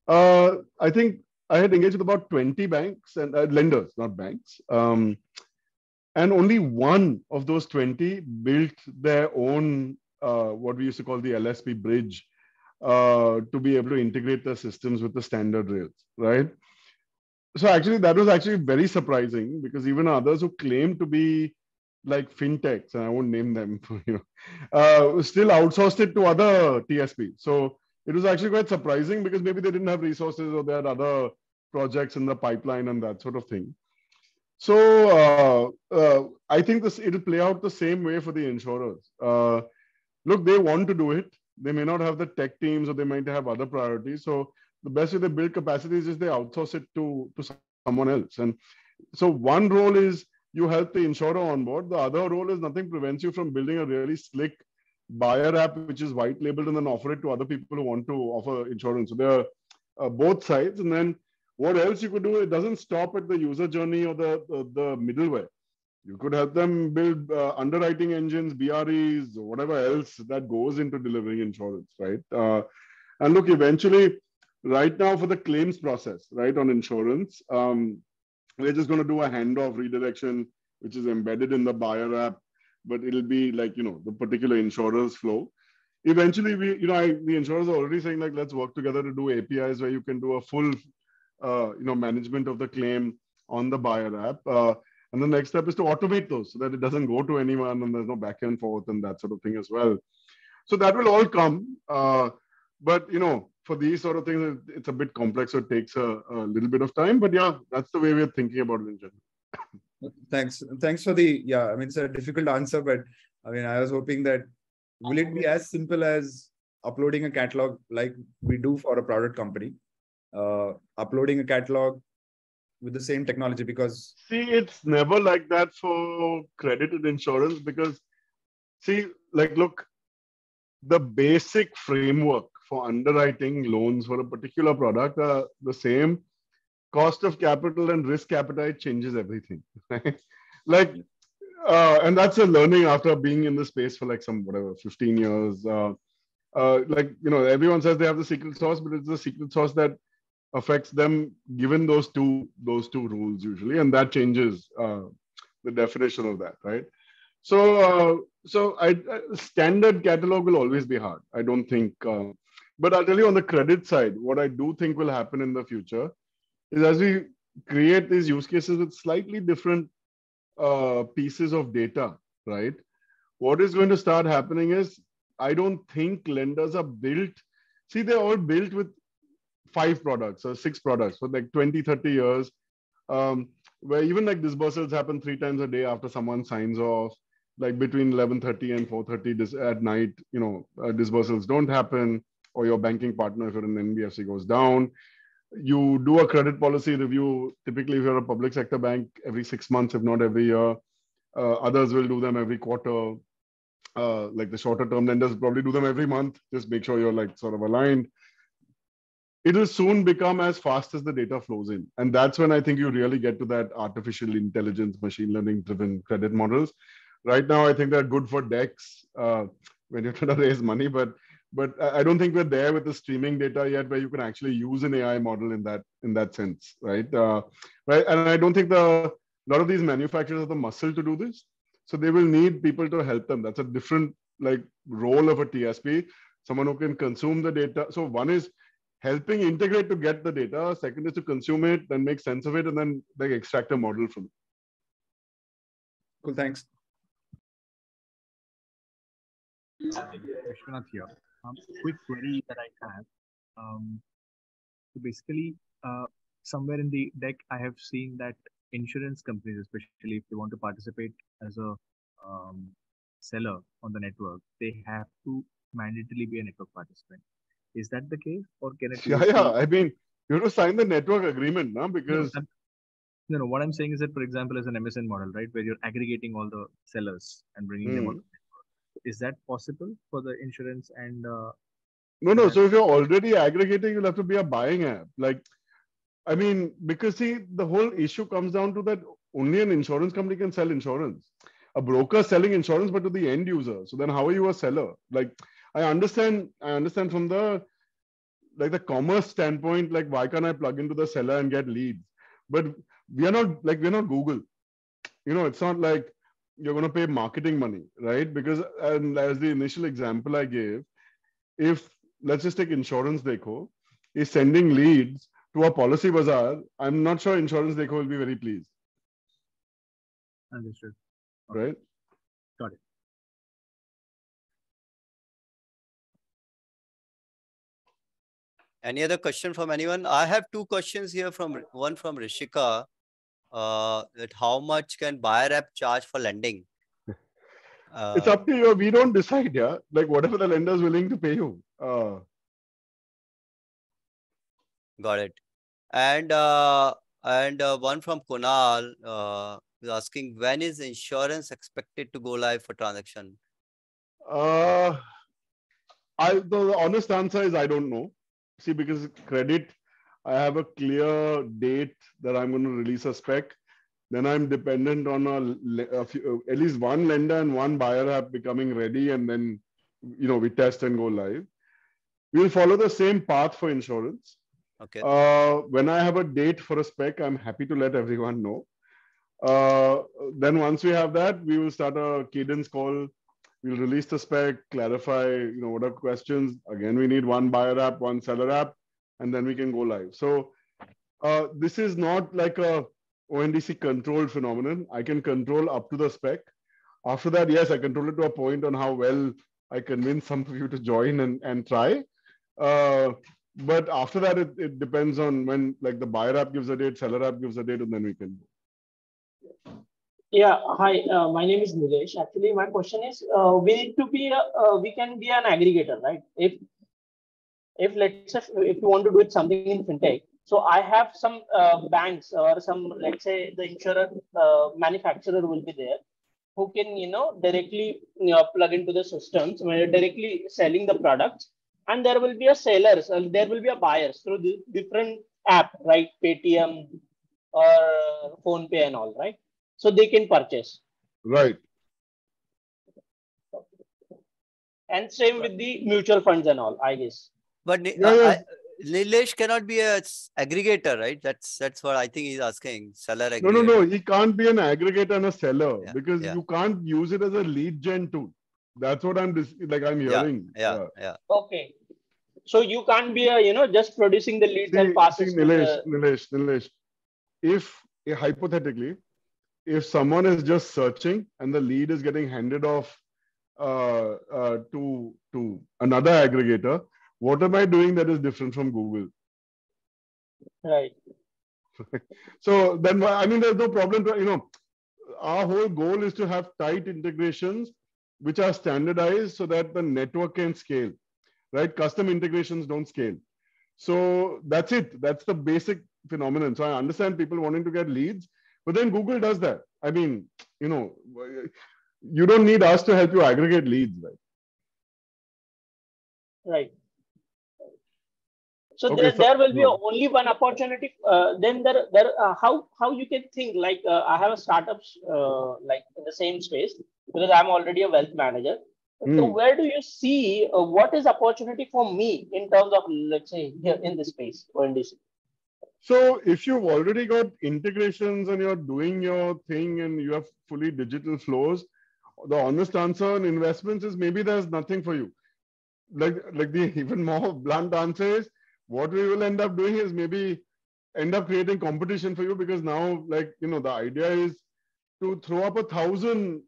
Speaker 2: I think I had engaged with about 20 banks and lenders, not banks. And only one of those 20 built their own, what we used to call the LSP bridge, to be able to integrate the systems with the standard rails, right? So actually, that was actually very surprising because even others who claim to be like fintechs, and I won't name them, still outsourced it to other TSPs. So it was actually quite surprising because maybe they didn't have resources or they had other projects in the pipeline and that sort of thing. So I think it'll play out the same way for the insurers. Look, they want to do it. They may not have the tech teams or they might have other priorities. So the best way they build capacity is just they outsource it to someone else. And so one role is you help the insurer on board. The other role is nothing prevents you from building a really slick buyer app, which is white labeled, and then offer it to other people who want to offer insurance. So there are both sides. And then what else you could do? It doesn't stop at the user journey or the middleware. You could help them build underwriting engines, BREs, or whatever else that goes into delivering insurance, right? And look, eventually, right now for the claims process, right, on insurance, we're just going to do a handoff redirection, which is embedded in the buyer app, but it'll be like, the particular insurer's flow. Eventually, the insurers are already saying like, let's work together to do APIs where you can do a full, management of the claim on the buyer app. And the next step is to automate those so that it doesn't go to anyone and there's no back and forth and that sort of thing as well. So that will all come. But, for these sort of things, it's a bit complex. So it takes a little bit of time. But yeah, that's the way we're thinking about it in general.
Speaker 7: Thanks for the, it's a difficult answer, but I was hoping that, will it be as simple as uploading a catalog like we do for a product company, uploading a catalog with the same technology? Because
Speaker 2: see, it's never like that for credited insurance because look, the basic framework for underwriting loans for a particular product are the same. Cost of capital and risk appetite changes everything, right? And that's a learning after being in the space for 15 years. Everyone says they have the secret sauce, but it's the secret sauce that affects them given those two rules usually, and that changes the definition of that, right? So standard catalog will always be hard. I don't think, but I'll tell you on the credit side, what I do think will happen in the future is as we create these use cases with slightly different pieces of data, right? What is going to start happening is I don't think lenders are built. See, they're all built with 5 products or 6 products for 20, 30 years, where even disbursals happen 3 times a day after someone signs off, between 11:30 and 4:30 at night, disbursals don't happen, or your banking partner, if you're an NBFC, goes down. You do a credit policy review, typically if you're a public sector bank, every 6 months, if not every year. Others will do them every quarter. The shorter term lenders probably do them every month. Just make sure you're sort of aligned. It will soon become as fast as the data flows in. And that's when I think you really get to that artificial intelligence, machine learning driven credit models. Right now, I think they're good for decks when you're trying to raise money, but I don't think we're there with the streaming data yet, where you can actually use an AI model in that sense, right? Right, and I don't think a lot of these manufacturers have the muscle to do this, so they will need people to help them. That's a different role of a TSP, someone who can consume the data. So one is helping integrate to get the data. Second is to consume it, then make sense of it, and then extract a model from it.
Speaker 7: Cool, thanks.
Speaker 8: Vishwanath here. Quick query that I have. So basically, somewhere in the deck, I have seen that insurance companies, especially if they want to participate as a seller on the network, they have to mandatorily be a network participant. Is that the case, or can it?
Speaker 2: Yeah. You have to sign the network agreement, no? Because
Speaker 8: no. What I'm saying is that, for example, as an MSN model, right, where you're aggregating all the sellers and bringing them on. Is that possible for the insurance and?
Speaker 2: No. So if you're already aggregating, you'll have to be a buying app. Because see, the whole issue comes down to that only an insurance company can sell insurance. A broker selling insurance, but to the end user. So then how are you a seller? I understand from the like the commerce standpoint, like why can't I plug into the seller and get leads? But we're not Google. It's not like you're going to pay marketing money, right? Because, and as the initial example I gave, if let's just take Insurance Dekho is sending leads to a policy bazaar, I'm not sure Insurance Dekho will be very pleased.
Speaker 8: Understood. Okay.
Speaker 2: Right?
Speaker 8: Got it.
Speaker 1: Any other question from anyone? I have two questions here, one from Rishika. That how much can buyer app charge for lending?
Speaker 2: It's up to you. We don't decide, yeah. Like whatever the lender is willing to pay you.
Speaker 1: Got it. And one from Kunal is asking, when is insurance expected to go live for transaction?
Speaker 2: The honest answer is I don't know. See, because credit, I have a clear date that I'm going to release a spec. Then I'm dependent on at least one lender and one buyer app becoming ready, and then we test and go live. We'll follow the same path for insurance.
Speaker 1: Okay.
Speaker 2: When I have a date for a spec, I'm happy to let everyone know. Then once we have that, we will start a cadence call. We'll release the spec, clarify, what are questions. Again, we need one buyer app, one seller app, and then we can go live. So this is not like a ONDC controlled phenomenon. I can control up to the spec. After that, yes, I control it to a point on how well I convince some of you to join and try. But after that, it depends on when, like the buyer app gives a date, seller app gives a date, and then we can go.
Speaker 9: Yeah, hi, my name is Nilesh. Actually, my question is, we need to be, we can be an aggregator, right? If let's say, if you want to do it something in fintech, so I have some banks or some, let's say the insurer manufacturer will be there who can, directly plug into the systems, directly selling the products. And there will be a sellers and there will be a buyers through the different app, right? Paytm or PhonePe and all, right? So they can purchase.
Speaker 2: Right.
Speaker 9: And same with the mutual funds and all, I guess.
Speaker 1: But Nilesh cannot be a aggregator, right? That's what I think he's asking. Seller aggregator.
Speaker 2: No. He can't be an aggregator and a seller because you can't use it as a lead gen tool. That's what I'm hearing.
Speaker 1: Yeah.
Speaker 9: Okay. So you can't be a, just producing the leads and passes.
Speaker 2: Nilesh. If hypothetically, if someone is just searching and the lead is getting handed off to another aggregator, what am I doing that is different from Google?
Speaker 9: Right.
Speaker 2: So then, there's no problem. Our whole goal is to have tight integrations which are standardized so that the network can scale, right? Custom integrations don't scale. So that's it. That's the basic phenomenon. So I understand people wanting to get leads, but then Google does that. You don't need us to help you aggregate leads, right?
Speaker 9: Right. So okay, there will be only one opportunity. Then how you can think like I have a startups like in the same space because I'm already a wealth manager. So where do you see what is opportunity for me in terms of, let's say, here in this space ONDC?
Speaker 2: So if you've already got integrations and you're doing your thing and you have fully digital flows, the honest answer on investments is maybe there's nothing for you. Like the even more blunt answer is what we will end up doing is maybe end up creating competition for you because now, the idea is to throw up 1,000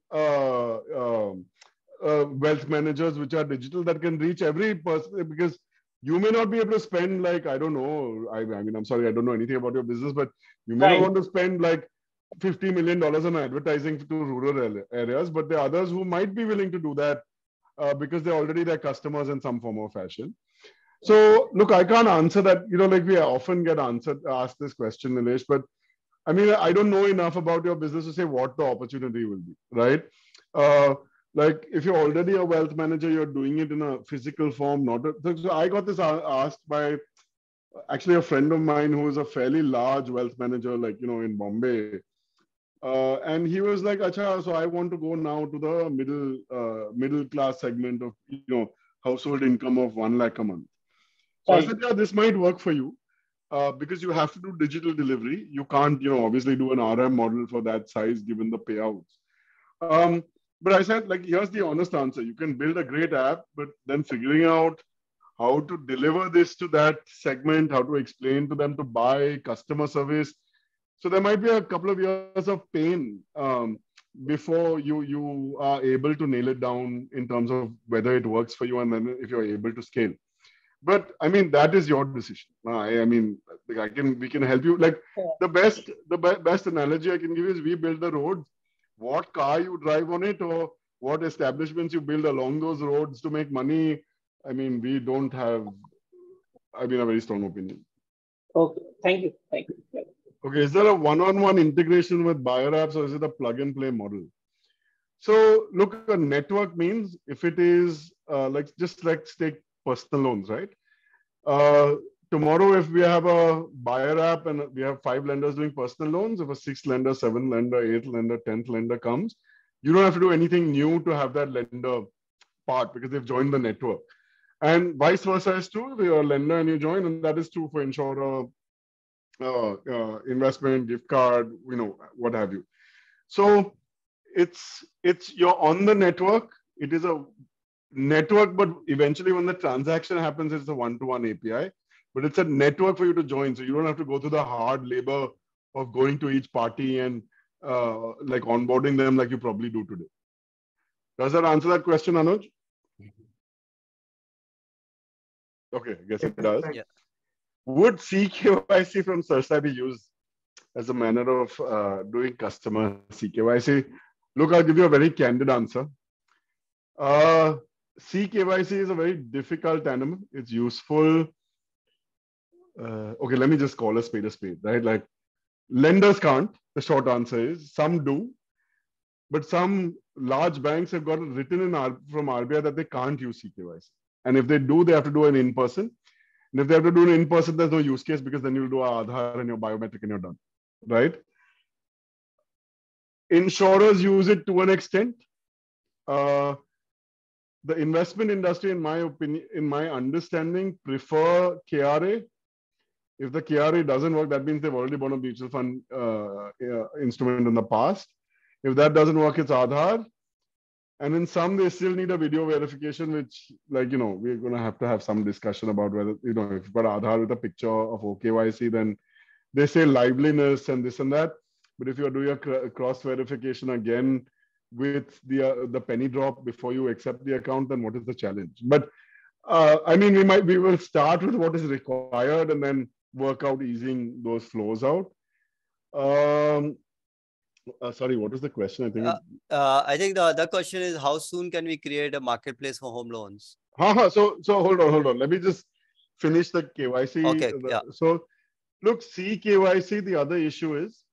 Speaker 2: wealth managers which are digital that can reach every person because you may not be able to spend I don't know. I'm sorry, I don't know anything about your business, but you may not want to spend $50 million on advertising to rural areas, but there are others who might be willing to do that because they're already their customers in some form or fashion. So look, I can't answer that. We often get asked this question, Nilesh, but I don't know enough about your business to say what the opportunity will be, right? If you're already a wealth manager, you're doing it in a physical form, so I got this asked by actually a friend of mine who is a fairly large wealth manager, in Bombay. And he was like, Acha, so I want to go now to the middle class segment of, household income of 1 lakh a month. So I
Speaker 9: Right.
Speaker 2: said, yeah, this might work for you because you have to do digital delivery. You can't, obviously do an RM model for that size given the payouts. But I said, like, here's the honest answer. You can build a great app, but then figuring out how to deliver this to that segment, how to explain to them to buy, customer service. So there might be a couple of years of pain before you are able to nail it down in terms of whether it works for you and then if you're able to scale. But I mean, that is your decision. I mean, like we can help you. Like the best analogy I can give is we build the roads. What car you drive on it or what establishments you build along those roads to make money. I mean, we don't have, a very strong opinion.
Speaker 9: Okay. Thank you. Thank you.
Speaker 2: Okay. Is there a one-on-one integration with buyer apps or is it a plug and play model? So look, a network means if it is let's take personal loans, right? Tomorrow, if we have a buyer app and we have 5 lenders doing personal loans, if a 6th lender, 7th lender, 8th lender, 10th lender comes, you don't have to do anything new to have that lender part because they've joined the network. And vice versa is true. If you're a lender and you join, and that is true for insurer, investment, gift card, what have you. So it's you're on the network. It is a network, but eventually when the transaction happens, it's a one-to-one API. But it's a network for you to join. So you don't have to go through the hard labor of going to each party and like onboarding them like you probably do today. Does that answer that question, Manoj? Okay, I guess it does.
Speaker 1: Yeah.
Speaker 2: Would CKYC from Sarsa be used as a manner of doing customer CKYC? Look, I'll give you a very candid answer. CKYC is a very difficult animal. It's useful. Okay, let me just call a spade, right? Like lenders can't. The short answer is some do, but some large banks have got it written from RBI that they can't use CKYC. And if they do, they have to do an in-person. And if they have to do an in-person, there's no use case because then you'll do Aadhaar and your biometric and you're done, right? Insurers use it to an extent. The investment industry, in my opinion, in my understanding, prefer KRA. If the KRA doesn't work, that means they've already bought a mutual fund instrument in the past. If that doesn't work, it's Aadhaar. And in some, they still need a video verification, which, like, we're going to have some discussion about whether, if you've got Aadhaar with a picture of OKYC, then they say liveliness and this and that. But if you're doing a cross verification again with the penny drop before you accept the account, then what is the challenge? But I mean, we will start with what is required and then work out easing those flows out. Sorry, what was the question?
Speaker 1: I think the other question is how soon can we create a marketplace for home loans?
Speaker 2: So hold on. Let me just finish the KYC.
Speaker 1: Okay. Yeah.
Speaker 2: So look, CKYC, the other issue is,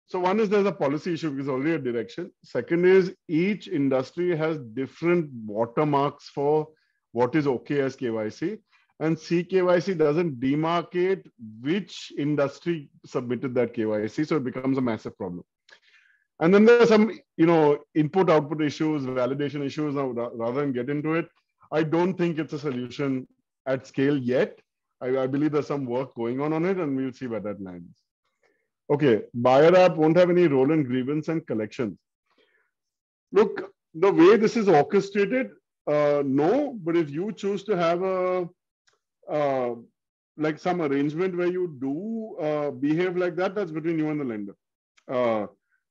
Speaker 2: so one is there's a policy issue because already a direction. Second is each industry has different watermarks for what is okay as KYC. And CKYC doesn't demarcate which industry submitted that KYC. So it becomes a massive problem. And then there's some, input-output issues, validation issues. Now, rather than get into it, I don't think it's a solution at scale yet. I believe there's some work going on it, and we'll see where that lands. Okay, buyer app won't have any role in grievance and collections. Look, the way this is orchestrated, no. But if you choose to have like some arrangement where you do behave like that, that's between you and the lender.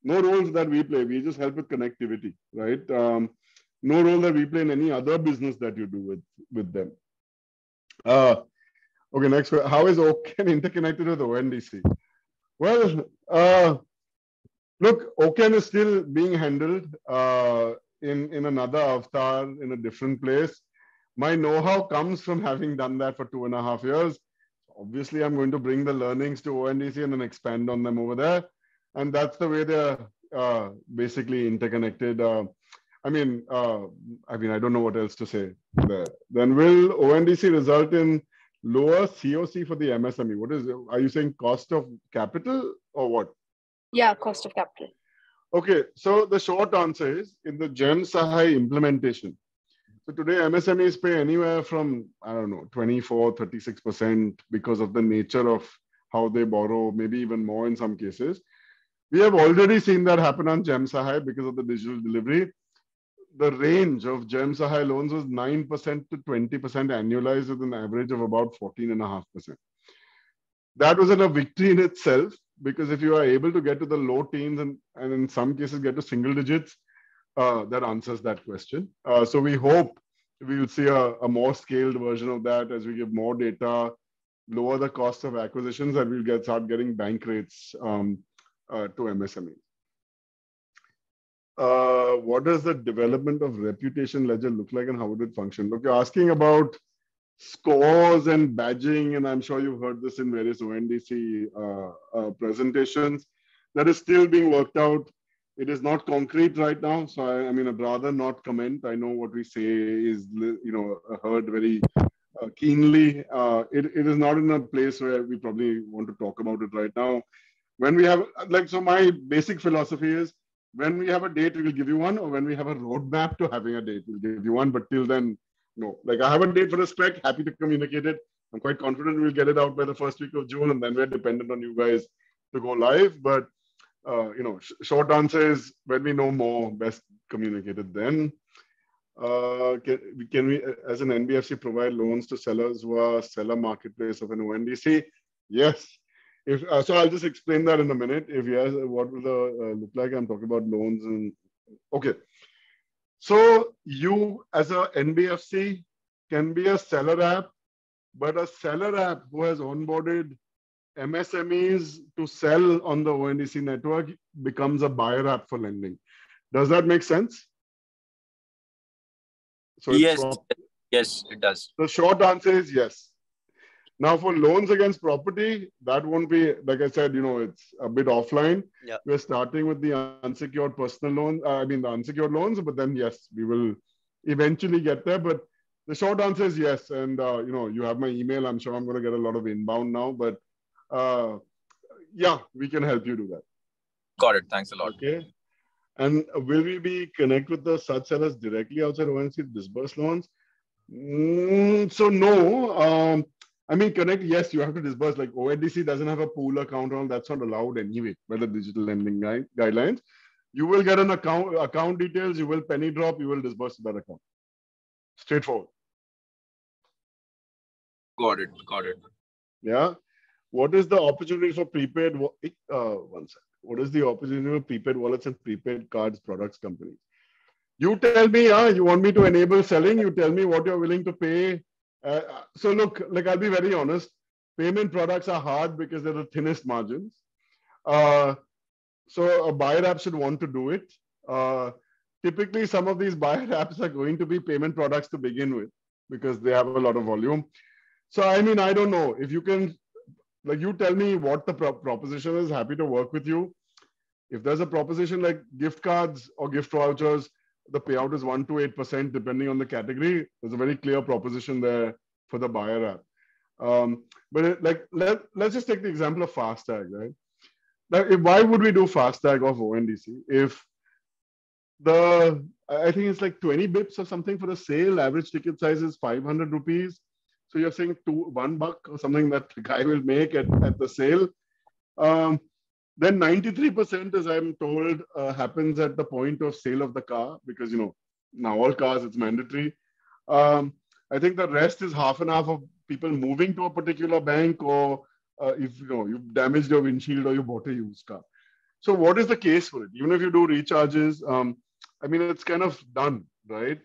Speaker 2: No roles that we play. We just help with connectivity, right? No role that we play in any other business that you do with them. Okay, next. How is OCAN interconnected with ONDC? Well, look, OCAN is still being handled in another avatar in a different place. My know-how comes from having done that for 2.5 years. Obviously, I'm going to bring the learnings to ONDC and then expand on them over there. And that's the way they're basically interconnected. I don't know what else to say there. Then will ONDC result in lower COC for the MSME? What is it? Are you saying cost of capital or what?
Speaker 10: Yeah, cost of capital.
Speaker 2: Okay, so the short answer is in the Gem Sahay implementation. So today MSMEs pay anywhere from, I don't know, 24, 36% because of the nature of how they borrow, maybe even more in some cases. We have already seen that happen on Gem Sahay because of the digital delivery. The range of Gem Sahay loans was 9% to 20% annualized with an average of about 14.5%. That wasn't a victory in itself, because if you are able to get to the low teens and in some cases get to single digits, that answers that question. So we hope we will see a more scaled version of that as we give more data, lower the cost of acquisitions, and we'll start getting bank rates to MSMEs. What does the development of reputation ledger look like and how would it function? Look, you're asking about scores and badging, and I'm sure you've heard this in various ONDC presentations. That is still being worked out. It is not concrete right now, so I mean, I'd rather not comment. I know what we say is, heard very keenly. It is not in a place where we probably want to talk about it right now. When we have, so my basic philosophy is, when we have a date, we will give you one, or when we have a roadmap to having a date, we'll give you one. But till then, no. Like, I have a date for a spec, happy to communicate it. I'm quite confident we'll get it out by the first week of June, and then we're dependent on you guys to go live. But, short answer is, when we know more, best communicated then. Can we, as an NBFC, provide loans to sellers who are seller marketplace of an ONDC? Yes. So I'll just explain that in a minute. If yes, what will the look like? I'm talking about loans and okay. So you as a NBFC can be a seller app, but a seller app who has onboarded MSMEs to sell on the ONDC network becomes a buyer app for lending. Does that make sense? So
Speaker 11: yes, yes, it does.
Speaker 2: The short answer is yes. Now, for loans against property, that won't be, like I said, it's a bit offline.
Speaker 1: Yeah.
Speaker 2: We're starting with the unsecured personal loans, the unsecured loans, but then yes, we will eventually get there. But the short answer is yes. And, you have my email. I'm sure I'm going to get a lot of inbound now, but yeah, we can help you do that.
Speaker 11: Got it. Thanks a lot.
Speaker 2: Okay. And will we be connect with the such sellers directly outside ONC to disburse loans? So no. I mean, connect, yes, you have to disburse. Like ONDC doesn't have a pool account, all that's not allowed anyway by the digital lending guidelines. You will get an account details, you will penny drop, you will disburse that account. Straightforward.
Speaker 11: Got it. Got it.
Speaker 2: Yeah. What is the opportunity for prepaid? One second. What is the opportunity for prepaid wallets and prepaid cards products companies? You tell me, you want me to enable selling? You tell me what you're willing to pay. So look, like I'll be very honest, payment products are hard because they're the thinnest margins. So a buyer app should want to do it. Typically, some of these buyer apps are going to be payment products to begin with because they have a lot of volume. So, I mean, I don't know if you can, like, you tell me what the proposition is, happy to work with you. If there's a proposition like gift cards or gift vouchers, the payout is 1 to 8% depending on the category. There's a very clear proposition there for the buyer app. But let's just take the example of FASTag, right? Now, why would we do FASTag of ONDC? If I think it's like 20 bips or something for the sale, average ticket size is 500 rupees. So you're saying $1 or something that the guy will make at the sale. Then 93%, as I'm told, happens at the point of sale of the car because, now all cars, it's mandatory. I think the rest is half and half of people moving to a particular bank or if, you've damaged your windshield or you bought a used car. So what is the case for it? Even if you do recharges, I mean, it's kind of done, right?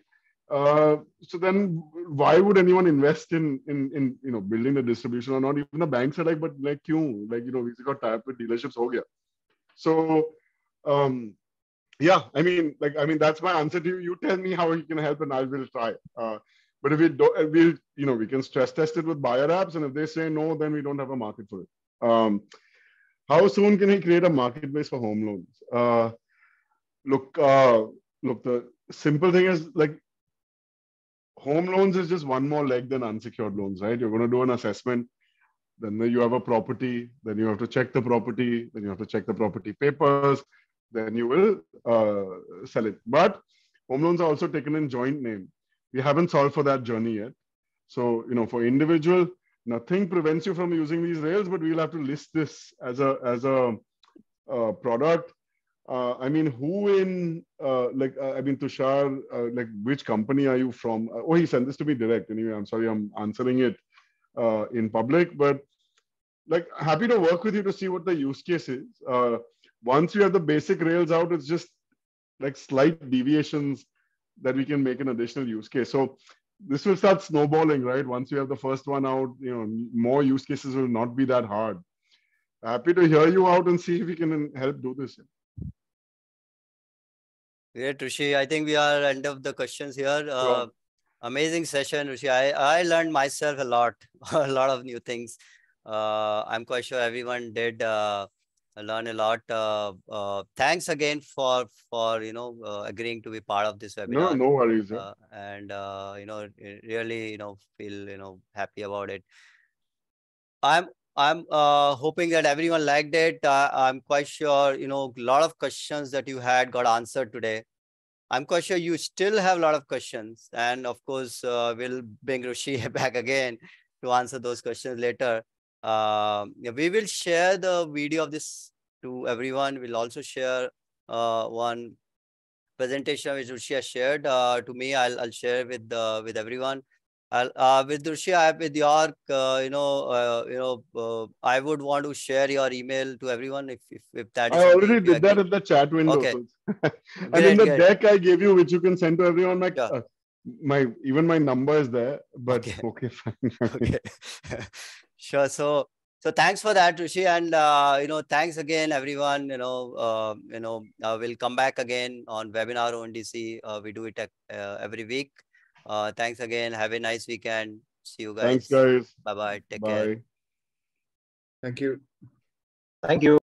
Speaker 2: So then why would anyone invest in building the distribution or not? Even the banks are like, but like, kyun? Like, we got tied up with dealerships, ho gaya. So, yeah, I mean, that's my answer to you. You tell me how you can help and I will try. But if we don't, we can stress test it with buyer apps. And if they say no, then we don't have a market for it. How soon can we create a marketplace for home loans? Look, the simple thing is like, home loans is just one more leg than unsecured loans, right? You're going to do an assessment. Then you have a property. Then you have to check the property. Then you have to check the property papers. Then you will sell it. But home loans are also taken in joint name. we haven't solved for that journey yet. So, for individual, nothing prevents you from using these rails, but we'll have to list this as a product. I mean, Tushar, which company are you from? Oh, he sent this to me direct. Anyway, I'm sorry, I'm answering it in public, but happy to work with you to see what the use case is. Once we have the basic rails out, it's just slight deviations that we can make an additional use case. So this will start snowballing, right? Once you have the first one out, more use cases will not be that hard. Happy to hear you out and see if we can help do this.
Speaker 1: Great, Hrushi. I think we are end of the questions here.
Speaker 2: Sure.
Speaker 1: Amazing session, Hrushi. I learned myself a lot, a lot of new things. I'm quite sure everyone did learn a lot. Thanks again for agreeing to be part of this webinar.
Speaker 2: No worries.
Speaker 1: And really feel happy about it. I'm hoping that everyone liked it. I'm quite sure a lot of questions that you had got answered today. I'm quite sure you still have a lot of questions, and of course we'll bring Hrushi back again to answer those questions later. We will share the video of this to everyone. We'll also share one presentation which Hrushi has shared to me. I'll share with everyone. With Hrushi, with your I would want to share your email to everyone if that is.
Speaker 2: I already did that in the chat window.
Speaker 1: Okay.
Speaker 2: And in the deck I gave you, which you can send to everyone, even my number is there. But okay fine.
Speaker 1: Okay. Sure. So thanks for that, Hrushi, and thanks again, everyone. We'll come back again on webinar ONDC. We do it every week. Thanks again. Have a nice weekend. See you guys.
Speaker 2: Thanks, guys.
Speaker 1: Bye bye. Take
Speaker 2: Bye.
Speaker 1: care.
Speaker 7: Thank you.
Speaker 8: Thank you.